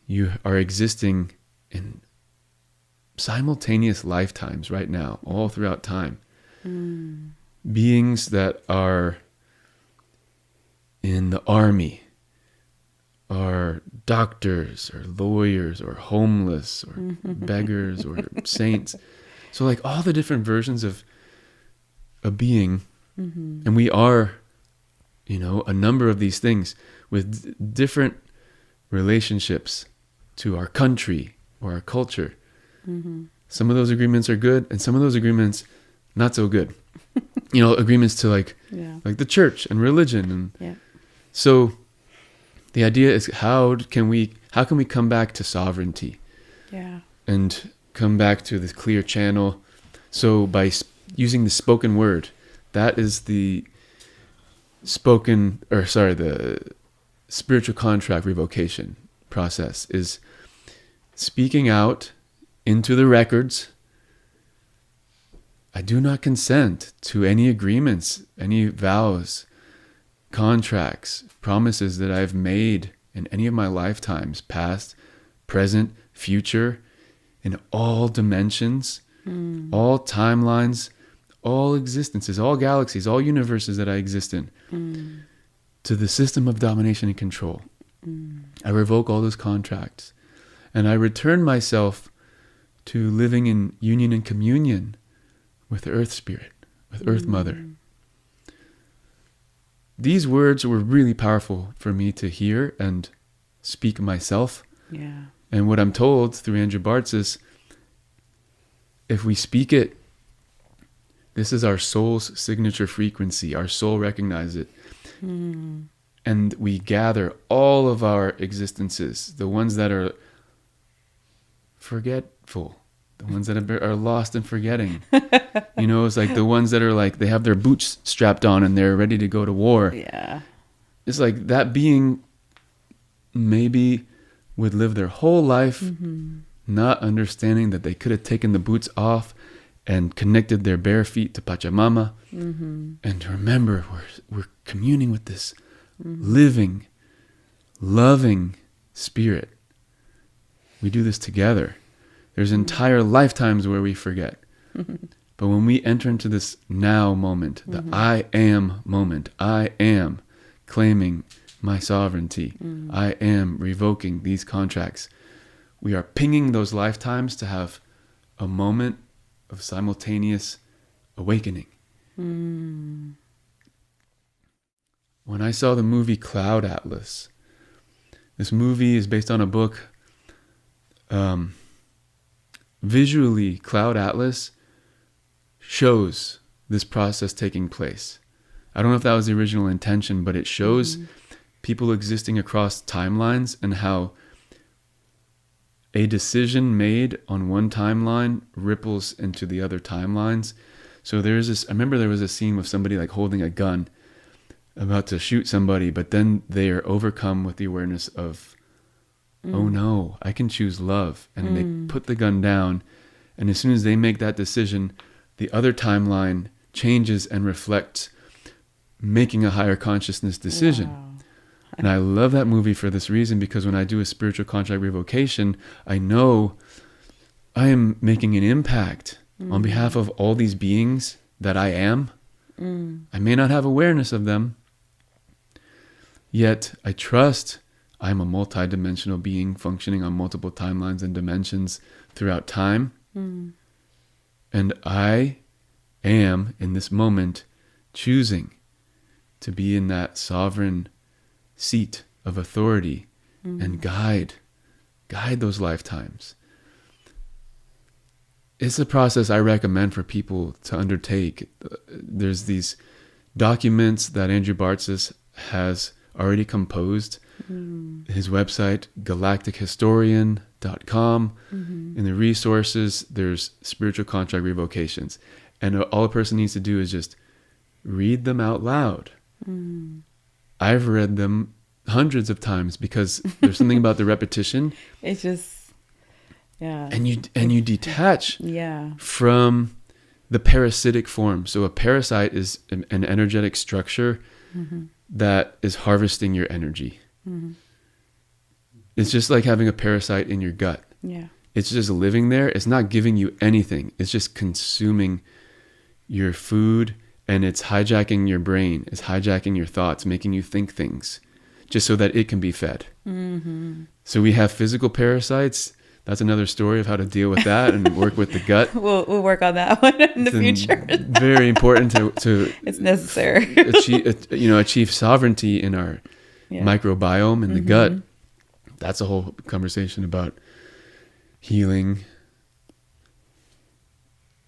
You are existing in simultaneous lifetimes right now, all throughout time. Beings that are in the army are doctors or lawyers or homeless or beggars or saints. So like all the different versions of a being, and we are, a number of these things with different relationships to our country or our culture. Some of those agreements are good, and some of those agreements not so good. Agreements to like the church and religion, and so the idea is how can we come back to sovereignty, and come back to this clear channel. So by using the spoken word, that is the spiritual contract revocation process, is speaking out into the records. I do not consent to any agreements, any vows, contracts, promises that I've made in any of my lifetimes, past, present, future, in all dimensions, all timelines, all existences, all galaxies, all universes that I exist in, to the system of domination and control. I revoke all those contracts, and I return myself to living in union and communion with Earth Spirit, with Earth Mother. These words were really powerful for me to hear and speak myself. Yeah. And what I'm told through Andrew Bartz is, if we speak it, this is our soul's signature frequency. Our soul recognizes it. And we gather all of our existences, the ones that are forgetful, the ones that are lost in forgetting. It's like the ones that are like, they have their boots strapped on and they're ready to go to war. Yeah. It's like that being maybe would live their whole life not understanding that they could have taken the boots off and connected their bare feet to Pachamama, and to remember we're communing with this living, loving spirit. We do this together. There's entire lifetimes where we forget. But when we enter into this now moment, the I am moment, I am claiming my sovereignty, I am revoking these contracts, we are pinging those lifetimes to have a moment of simultaneous awakening. When I saw the movie Cloud Atlas, this movie is based on a book. Visually, Cloud Atlas shows this process taking place. I don't know if that was the original intention, but it shows people existing across timelines and how a decision made on one timeline ripples into the other timelines. So there's this, I remember there was a scene with somebody like holding a gun about to shoot somebody, but then they are overcome with the awareness of, oh no, I can choose love. And they put the gun down. And as soon as they make that decision, the other timeline changes and reflects making a higher consciousness decision. Wow. And I love that movie for this reason, because when I do a spiritual contract revocation, I know I am making an impact on behalf of all these beings that I am. I may not have awareness of them, yet I trust I'm a multidimensional being functioning on multiple timelines and dimensions throughout time. And I am, in this moment, choosing to be in that sovereign seat of authority and guide those lifetimes. It's a process I recommend for people to undertake. There's these documents that Andrew Bartz has already composed. His website, galactichistorian.com. In the resources, there's spiritual contract revocations. And all a person needs to do is just read them out loud. I've read them hundreds of times because there's something about the repetition. It's just, yeah. And you detach from the parasitic form. So a parasite is an energetic structure that is harvesting your energy. It's just like having a parasite in your gut. Yeah. It's just living there. It's not giving you anything. It's just consuming your food and it's hijacking your brain, it's hijacking your thoughts, making you think things just so that it can be fed. Mm-hmm. So we have physical parasites. That's another story of how to deal with that and work with the gut. We'll work on that one in the future. Very important to it's necessary. achieve sovereignty in our microbiome in the gut. That's a whole conversation about healing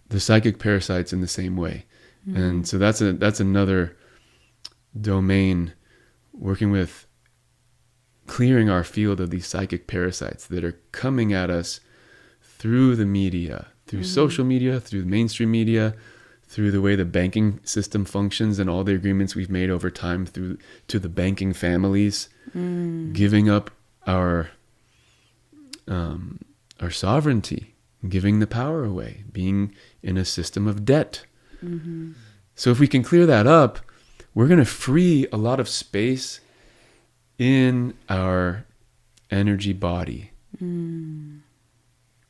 the psychic parasites in the same way. And so that's another domain, working with clearing our field of these psychic parasites that are coming at us through the media, through social media, through the mainstream media, through the way the banking system functions and all the agreements we've made over time to the banking families, giving up our sovereignty, giving the power away, being in a system of debt. So if we can clear that up, we're going to free a lot of space in our energy body.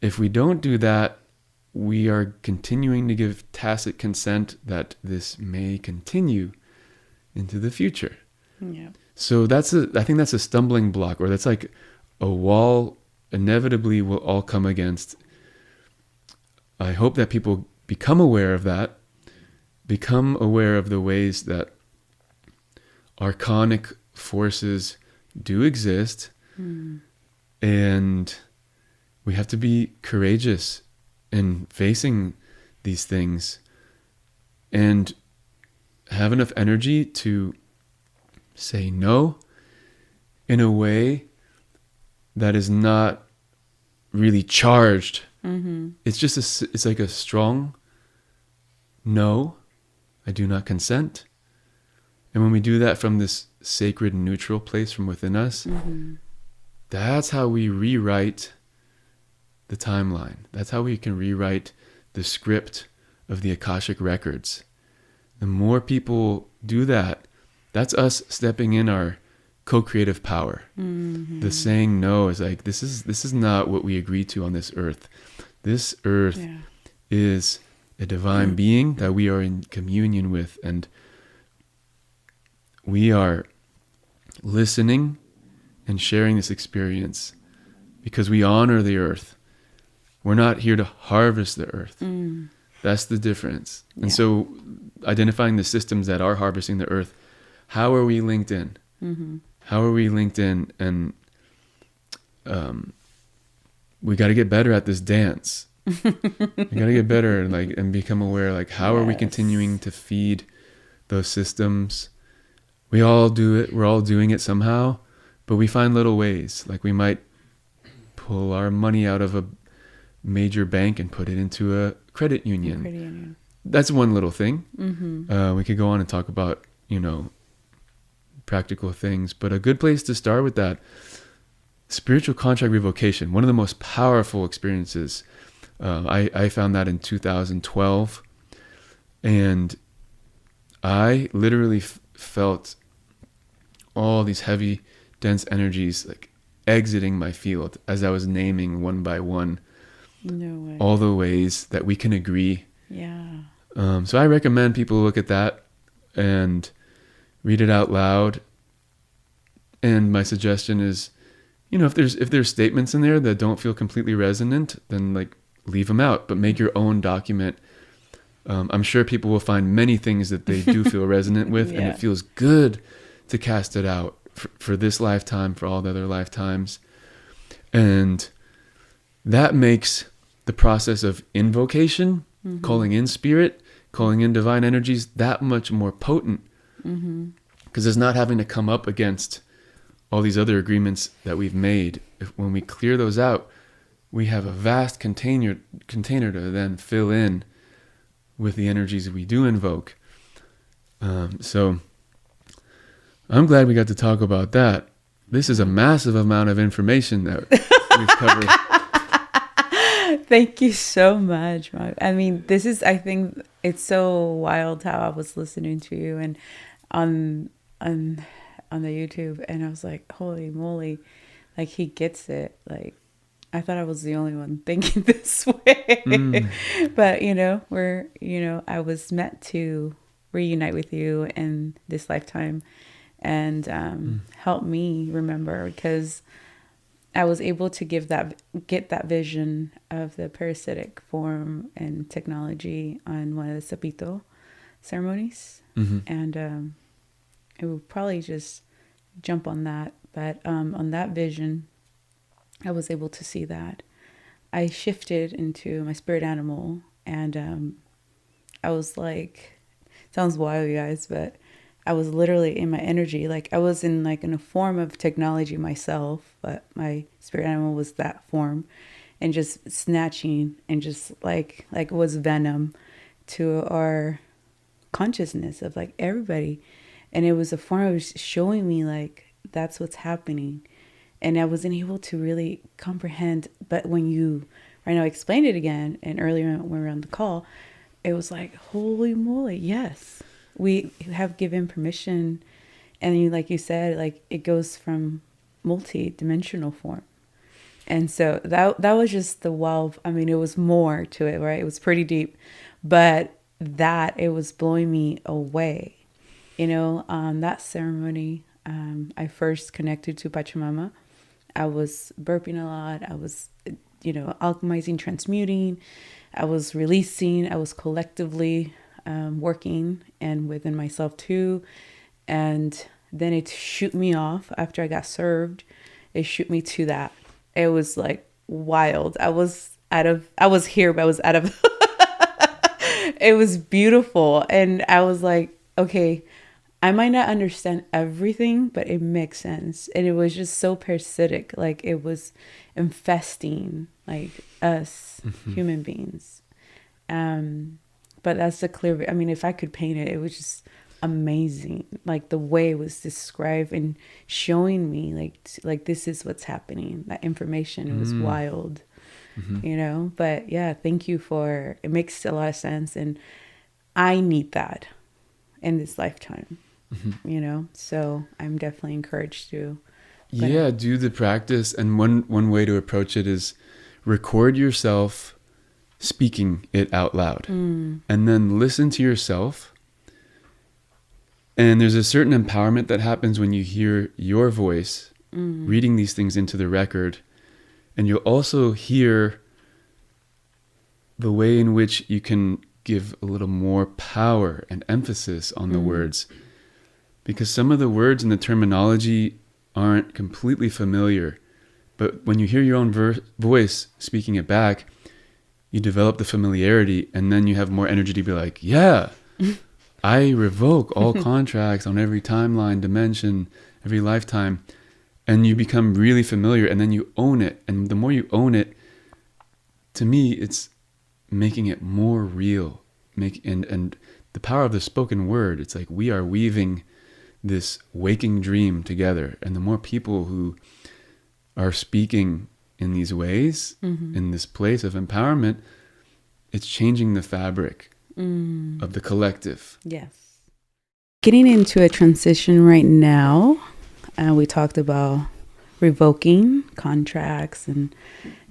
If we don't do that, we are continuing to give tacit consent that this may continue into the future. Yeah. So I think that's a stumbling block, or that's like a wall inevitably will all come against. I hope that people become aware of that, become aware of the ways that archonic forces do exist, and we have to be courageous in facing these things and have enough energy to say no in a way that is not really charged. It's just it's like a strong no, I do not consent. And when we do that from this sacred neutral place from within us, that's how we rewrite the timeline. That's how we can rewrite the script of the Akashic records. The more people do that, that's us stepping in our co-creative power. The saying no is like, this is not what we agreed to on this earth. This earth is a divine being that we are in communion with, and we are listening and sharing this experience because we honor the earth. We're not here to harvest the earth. That's the difference. And so identifying the systems that are harvesting the earth, how are we linked in? How are we linked in? And we got to get better at this dance. We got to get better and become aware, how are we continuing to feed those systems? We all do it. We're all doing it somehow, but we find little ways. Like we might pull our money out of a major bank and put it into a credit union. That's one little thing. We could go on and talk about, practical things, but a good place to start with that, spiritual contract revocation, one of the most powerful experiences. I found that in 2012, and I literally felt all these heavy, dense energies exiting my field as I was naming one by one all the ways that we can agree. So I recommend people look at that and read it out loud. And my suggestion is, if there's statements in there that don't feel completely resonant, then leave them out, but make your own document. I'm sure people will find many things that they do feel resonant with, and it feels good to cast it out for this lifetime, for all the other lifetimes. And that makes the process of invocation, calling in spirit, calling in divine energies, that much more potent. Because it's not having to come up against all these other agreements that we've made. When we clear those out, we have a vast container to then fill in with the energies that we do invoke. So I'm glad we got to talk about that. This is a massive amount of information that we've covered. Thank you so much. I mean, I think it's so wild how I was listening to you and on the YouTube, and I was like, holy moly, he gets it. I thought I was the only one thinking this way. But, I was meant to reunite with you in this lifetime and help me remember, because I was able to get that vision of the parasitic form and technology on one of the Sapito ceremonies. And it would probably just jump on that. But on that vision, I was able to see that. I shifted into my spirit animal, and I was like, sounds wild, you guys, but I was literally in my energy. Like I was in a form of technology myself, but my spirit animal was that form, and just snatching and just like it was venom to our consciousness of like everybody. And it was a form of showing me like that's what's happening. And I wasn't able to really comprehend. But when you right now explained it again, and earlier when we were on the call, it was like, holy moly, yes. We have given permission. And you, like you said, like it goes from multi-dimensional form. And so that was just the wow. I mean, it was more to it, right? It was pretty deep. But it was blowing me away. That ceremony, I first connected to Pachamama. I was burping a lot. I was, alchemizing, transmuting. I was releasing. I was collectively working and within myself too. And then it shoot me off after I got served. It shoot me to that. It was like wild. I was here, but I was out of, it was beautiful. And I was like, okay, I might not understand everything, but it makes sense. And it was just so parasitic. Like it was infesting like us human beings. But that's the clear, I mean, if I could paint it, it was just amazing. Like the way it was described and showing me like this is what's happening. That information was wild, but yeah, thank you it makes a lot of sense. And I need that in this lifetime. So I'm definitely encouraged to. Do the practice. And one way to approach it is record yourself speaking it out loud, and then listen to yourself. And there's a certain empowerment that happens when you hear your voice reading these things into the record. And you'll also hear the way in which you can give a little more power and emphasis on the words. Because some of the words and the terminology aren't completely familiar. But when you hear your own voice speaking it back, you develop the familiarity, and then you have more energy to be like, yeah, I revoke all contracts on every timeline, dimension, every lifetime. And you become really familiar, and then you own it. And the more you own it, to me, it's making it more real. And the power of the spoken word, it's like we are weaving this waking dream together. And the more people who are speaking in these ways, in this place of empowerment, it's changing the fabric of the collective. Yes. Getting into a transition right now, we talked about revoking contracts, and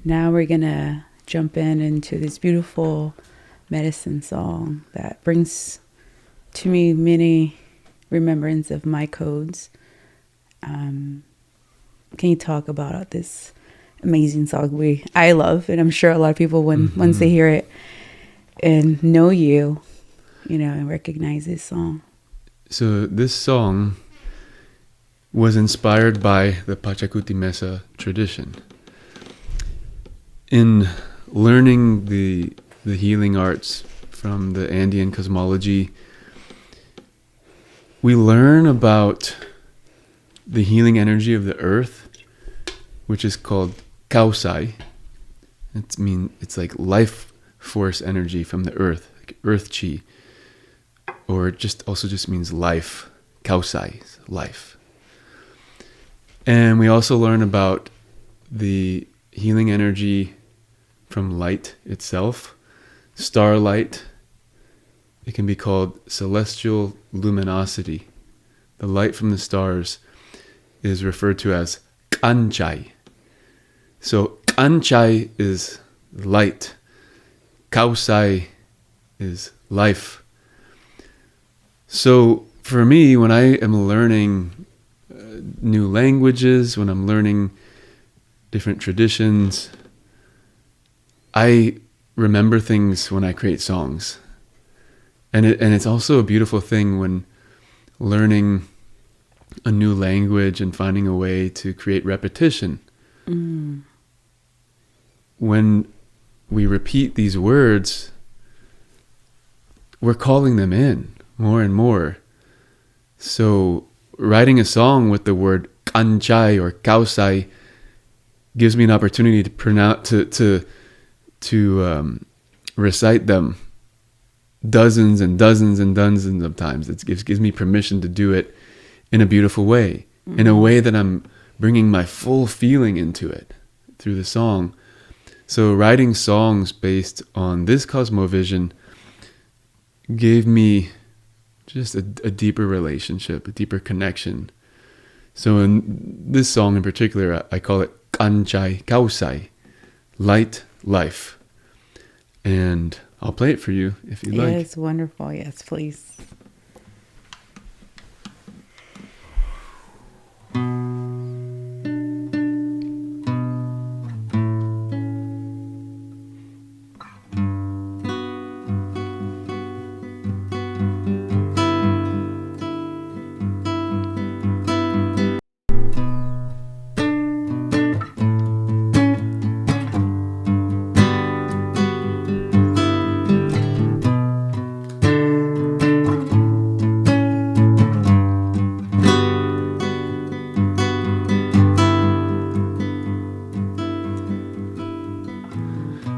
now we're going to jump into this beautiful medicine song that brings to me many remembrance of my codes. Can you talk about this amazing song I love, and I'm sure a lot of people once they hear it and know you, and recognize this song? So this song was inspired by the Pachacuti Mesa tradition. In learning the healing arts from the Andean cosmology, we learn about the healing energy of the earth, which is called kausai. It's like life force energy from the earth, like earth chi, or it just means life. Kausai, life. And we also learn about the healing energy from light itself, starlight. It can be called celestial luminosity. The light from the stars is referred to as kanchai. So kanchai is light. Kausai is life. So for me, when I am learning new languages, when I'm learning different traditions, I remember things when I create songs. And it's also a beautiful thing when learning a new language and finding a way to create repetition. Mm. When we repeat these words, we're calling them in more and more. So writing a song with the word kanchai or kausai gives me an opportunity to pronounce to recite them dozens and dozens and dozens of times. It gives me permission to do it in a beautiful way, in a way that I'm bringing my full feeling into it through the song. So writing songs based on this cosmovision gave me just a deeper relationship, a deeper connection. So in this song in particular, I call it Kanchai Kausai, light life. And I'll play it for you if you'd like. Yes, wonderful. Yes, please.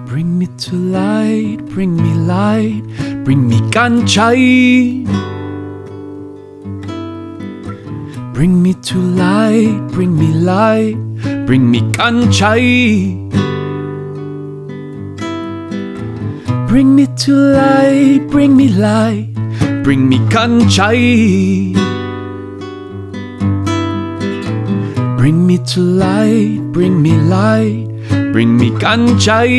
Bring me to light, bring me light, bring me kanchai. Bring me to light, bring me light, bring me kanchai. Bring me to light, bring me light, bring me kanchai. Bring me to light, bring me light, bring me kanchai.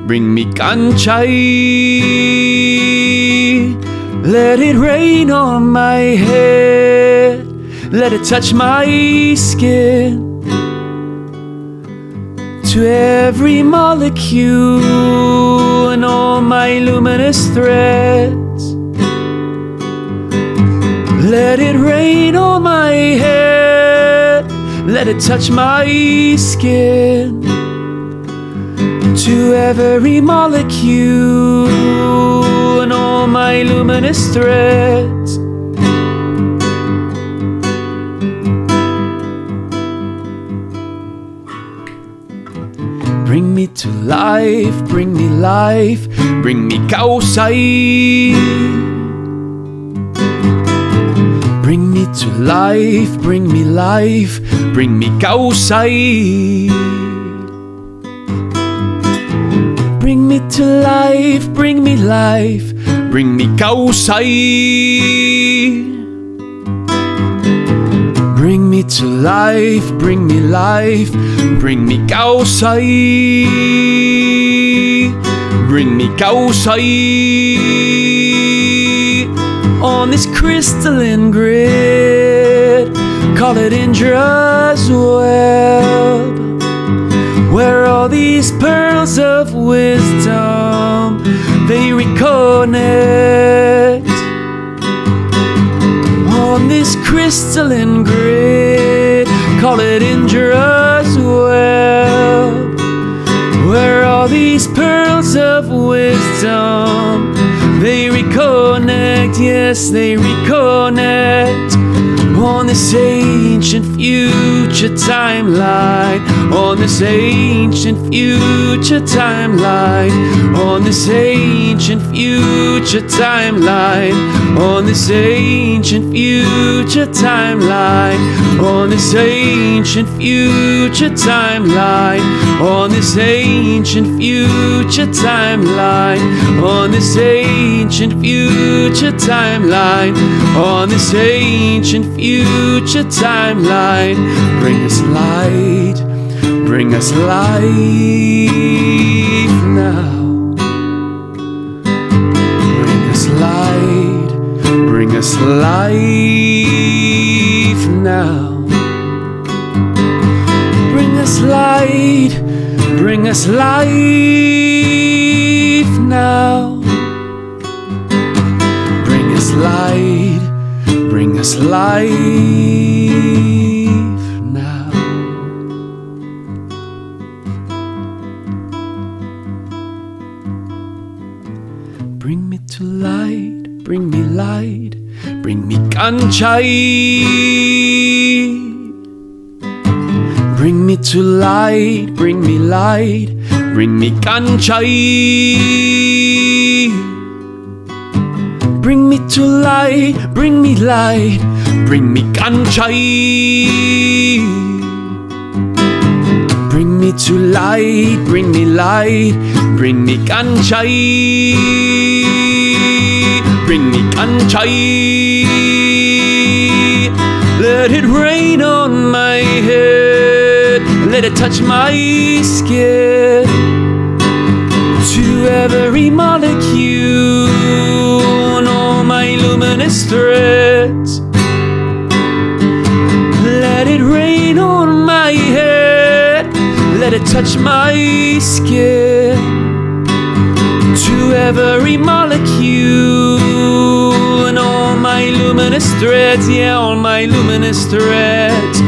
Bring me kanchai. Let it rain on my head, let it touch my skin. To every molecule and all my luminous threads. Let it rain on my head, let it touch my skin. To every molecule and all my luminous threads. Bring me to life, bring me life, bring me kausai. Bring me to life, bring me life, bring me kausai. Bring me to life, bring me life, bring me kausai. Bring me to life, bring me life, bring me kausai. Bring me kausai. On this crystalline grid, call it Indra's web, where all these pearls of wisdom, they reconnect. On this crystalline grid, call it Indra's web, where all these pearls of wisdom, they reconnect, yes, they reconnect. On this ancient future timeline, on this ancient future timeline, on this ancient future timeline, on this ancient future timeline, on this ancient future timeline, on this ancient future timeline, on this ancient future timeline, on this ancient future timeline. Bring us light, bring us life now. Bring us us life now. Bring us light, bring us life now. Bring us light, bring us life now. Bring me to light, bring me light, bring me kanchai. Bring me to light, bring me light, bring me kanchai. Bring me to light, bring me light, bring me kanchai. Bring me to light, bring me light, bring me kanchai. Bring me kanchai. Let it rain on my head, let it touch my skin. To every molecule on all my luminous threads. Let it rain on my head, let it touch my skin. To every molecule and all my luminous threads, yeah, all my luminous threads.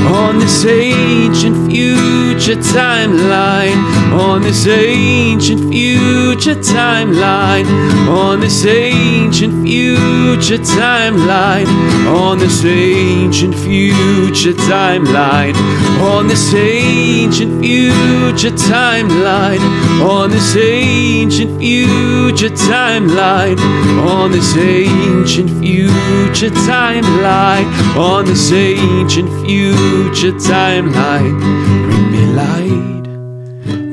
On this ancient future timeline, on this ancient future timeline, on this ancient future timeline, on this ancient future timeline, on this ancient future timeline, on this ancient future timeline, on this ancient future timeline, on this ancient future timeline. Bring me light,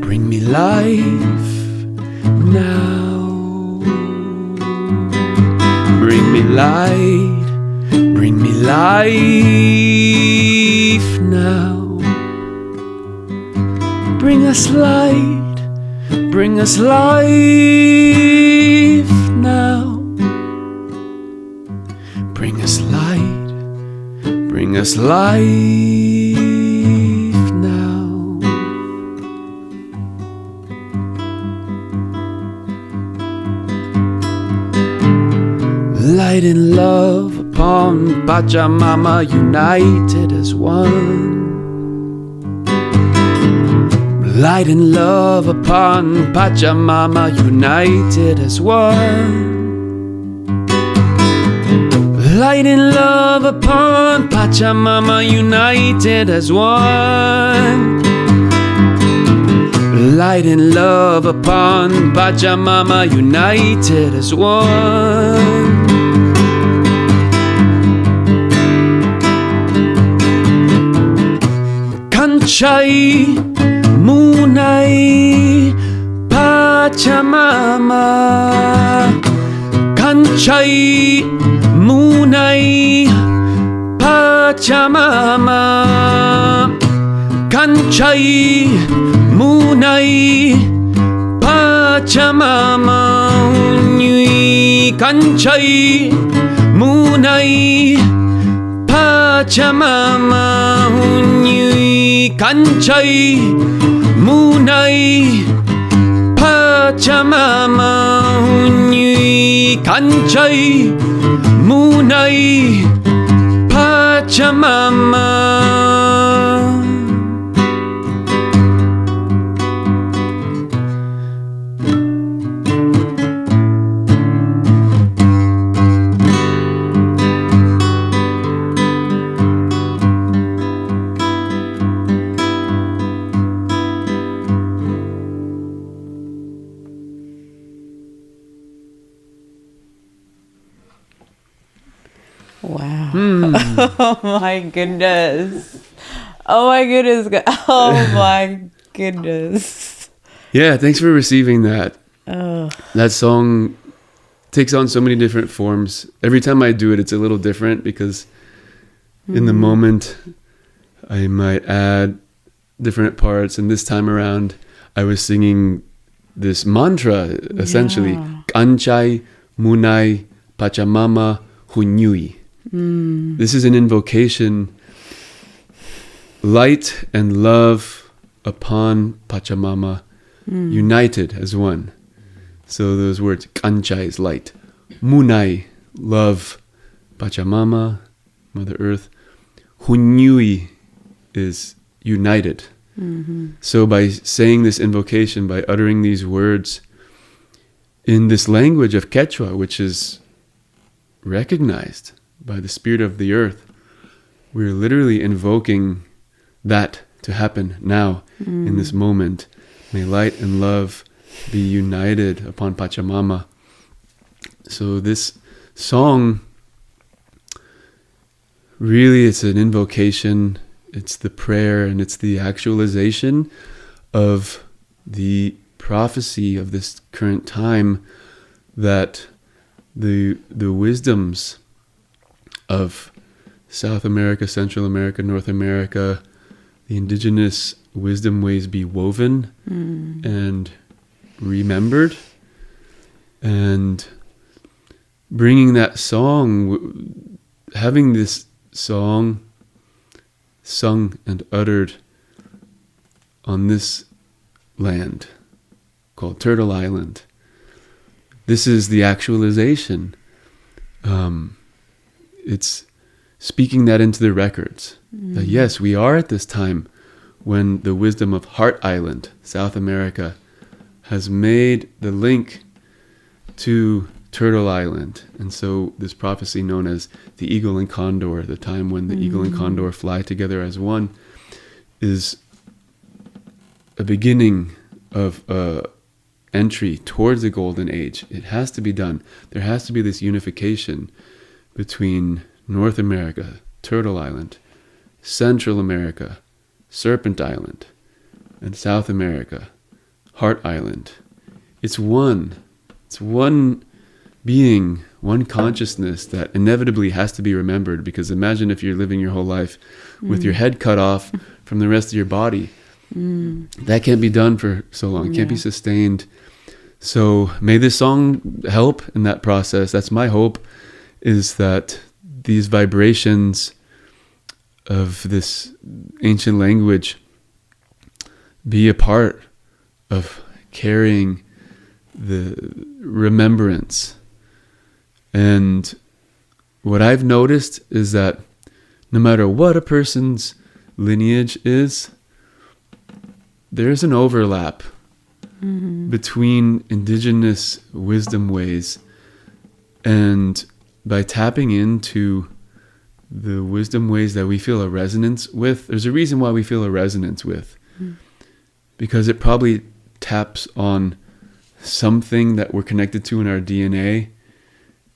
bring me life now. Bring me light, bring me life now. Bring us light, bring us life now. Bring us light, bring us life now. Light and love upon Pachamama, united as one. Light and love upon Pachamama, united as one. Light and love upon Pachamama, united as one. Light and love upon Pachamama, united as one. Kanchai Munai Pachamama, Kanchai Munai Pachamama, Kanchai Munai Pachamama, Unyui Kanchai Munai Pachamama, Unyui Kanchai Munai Pachamama, Unyui Kanchai Munai Pachamama. Wow. Oh my goodness. Oh my goodness. Oh my goodness. Yeah, thanks for receiving that. Oh. That song takes on so many different forms. Every time I do it, it's a little different because in the moment I might add different parts. And this time around, I was singing this mantra, essentially. Kanchai Munai Pachamama Hunyui. This is an invocation, light and love upon Pachamama, united as one. So those words, Kanchai is light, Munai, love, Pachamama, Mother Earth, Hunyui is united. So by saying this invocation, by uttering these words in this language of Quechua, which is recognized by the spirit of the earth, we're literally invoking that to happen now, in this moment. May light and love be united upon Pachamama. So this song, really, it's an invocation, it's the prayer, and it's the actualization of the prophecy of this current time, that the wisdoms of South America, Central America, North America, the indigenous wisdom ways be woven and remembered, and bringing that song, having this song sung and uttered on this land called Turtle Island. This is the actualization. It's speaking that into the records. That yes, we are at this time when the wisdom of Heart Island, South America, has made the link to Turtle Island. And so this prophecy known as the eagle and condor, the time when the eagle and condor fly together as one, is a beginning of entry towards the golden age. It has to be done. There has to be this unification between North America, Turtle Island, Central America, Serpent Island, and South America, Heart Island. It's one. It's one being, one consciousness that inevitably has to be remembered, because imagine if you're living your whole life with your head cut off from the rest of your body. That can't be done for so long. It can't be sustained. So may this song help in that process. That's my hope, is that these vibrations of this ancient language be a part of carrying the remembrance. And what I've noticed is that no matter what a person's lineage is, there's an overlap between indigenous wisdom ways, and by tapping into the wisdom ways that we feel a resonance with, there's a reason why we feel a resonance with, because it probably taps on something that we're connected to in our DNA.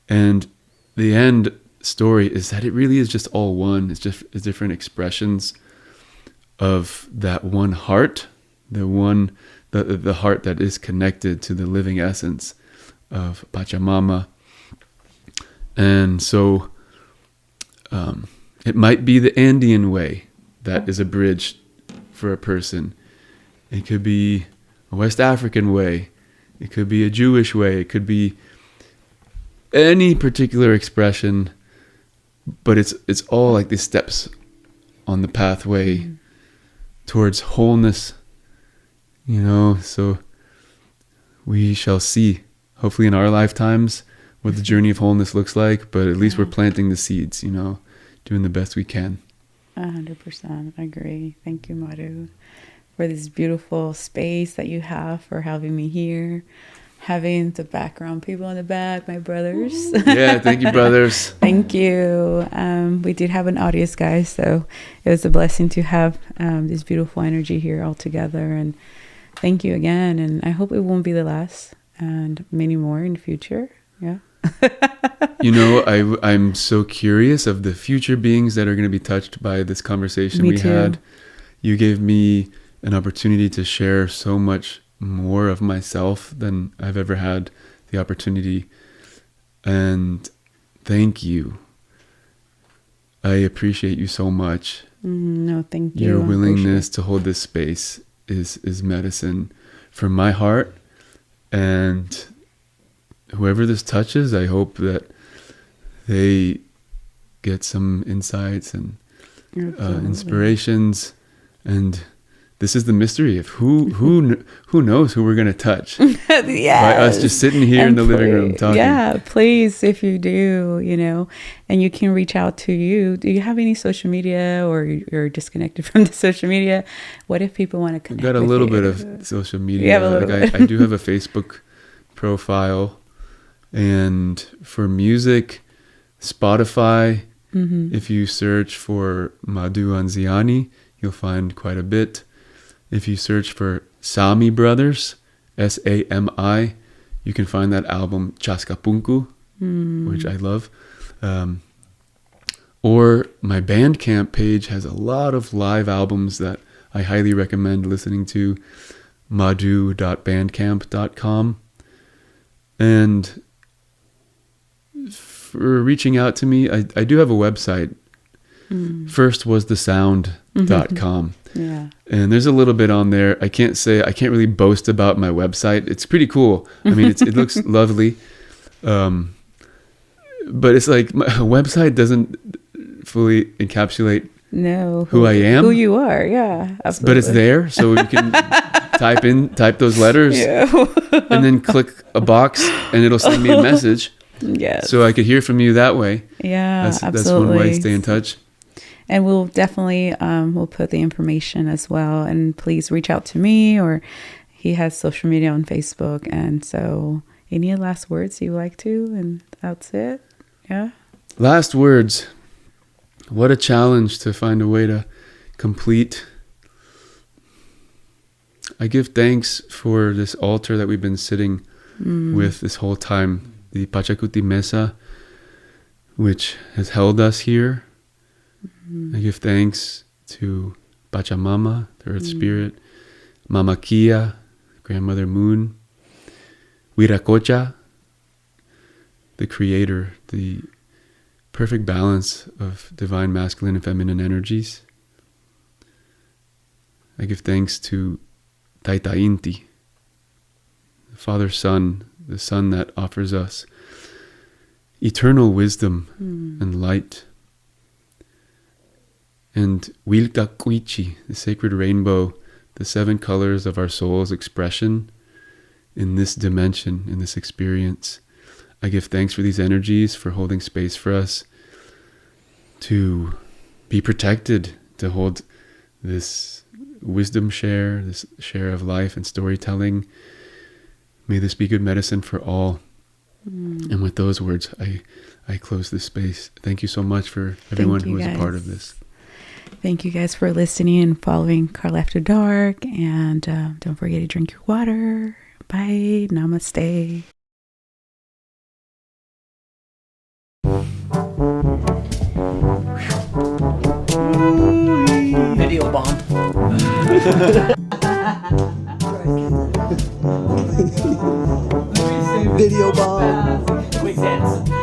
And the end story is that it really is just all one. It's just different expressions of that one heart, the heart that is connected to the living essence of Pachamama. And so it might be the Andean way that is a bridge for a person. It could be a West African way. It could be a Jewish way. It could be any particular expression, but it's all like these steps on the pathway towards wholeness, so we shall see, hopefully in our lifetimes, what the journey of wholeness looks like, but at least we're planting the seeds, doing the best we can. 100%. I agree. Thank you, Madhu, for this beautiful space that you have, for having me here, having the background people in the back, my brothers. Yeah, thank you, brothers. Thank you. We did have an audience, guys, so it was a blessing to have this beautiful energy here all together. And thank you again. And I hope it won't be the last, and many more in the future. Yeah. I'm so curious of the future beings that are going to be touched by this conversation we had. You gave me an opportunity to share so much more of myself than I've ever had the opportunity. And thank you. I appreciate you so much. No, thank you. Your willingness to hold this space is medicine for my heart. And whoever this touches, I hope that they get some insights and inspirations. And this is the mystery of who knows who we're going to touch. Yes. By us just sitting here in the living room talking. Yeah, please, if you do, and you can reach out to you. Do you have any social media, or you're disconnected from the social media? What if people want to connect I've got a with little you? bit of social media. You have a little bit. I do have a Facebook profile. And for music, Spotify, if you search for Madhu Anziani, you'll find quite a bit. If you search for Sāmi Brothers, Sami, you can find that album Chaskapunku, which I love. Or my Bandcamp page has a lot of live albums that I highly recommend listening to, madhu.bandcamp.com. And for reaching out to me, I do have a website. First was thesound.com. Yeah. And there's a little bit on there. I can't really boast about my website. It's pretty cool. I mean, it looks lovely. But it's like my website doesn't fully encapsulate who I am. Who you are. Yeah, absolutely. But it's there. So you can type those letters and then click a box and it'll send me a message. Yes. So I could hear from you that way. Yeah, absolutely. That's one way to stay in touch. And we'll definitely we'll put the information as well. And please reach out to me, or he has social media on Facebook. And so any last words you would like to? And that's it. Yeah. Last words. What a challenge to find a way to complete. I give thanks for this altar that we've been sitting with this whole time. The Pachacuti Mesa, which has held us here. I give thanks to Pachamama, the Earth Spirit, Mama Kia, Grandmother Moon, Wiracocha, the Creator, the perfect balance of divine masculine and feminine energies. I give thanks to Taita Inti, the Father Son, the Son that offers us eternal wisdom and light. And Wilka Kuichi, the sacred rainbow, the 7 colors of our soul's expression in this dimension, in this experience. I give thanks for these energies, for holding space for us to be protected, to hold this wisdom share, this share of life and storytelling. May this be good medicine for all. And with those words, I close this space. Thank you so much for everyone who was a part of this. Thank you guys for listening and following Karla After Dark. And don't forget to drink your water. Bye. Namaste. Video bomb. Video bomb. Quick dance.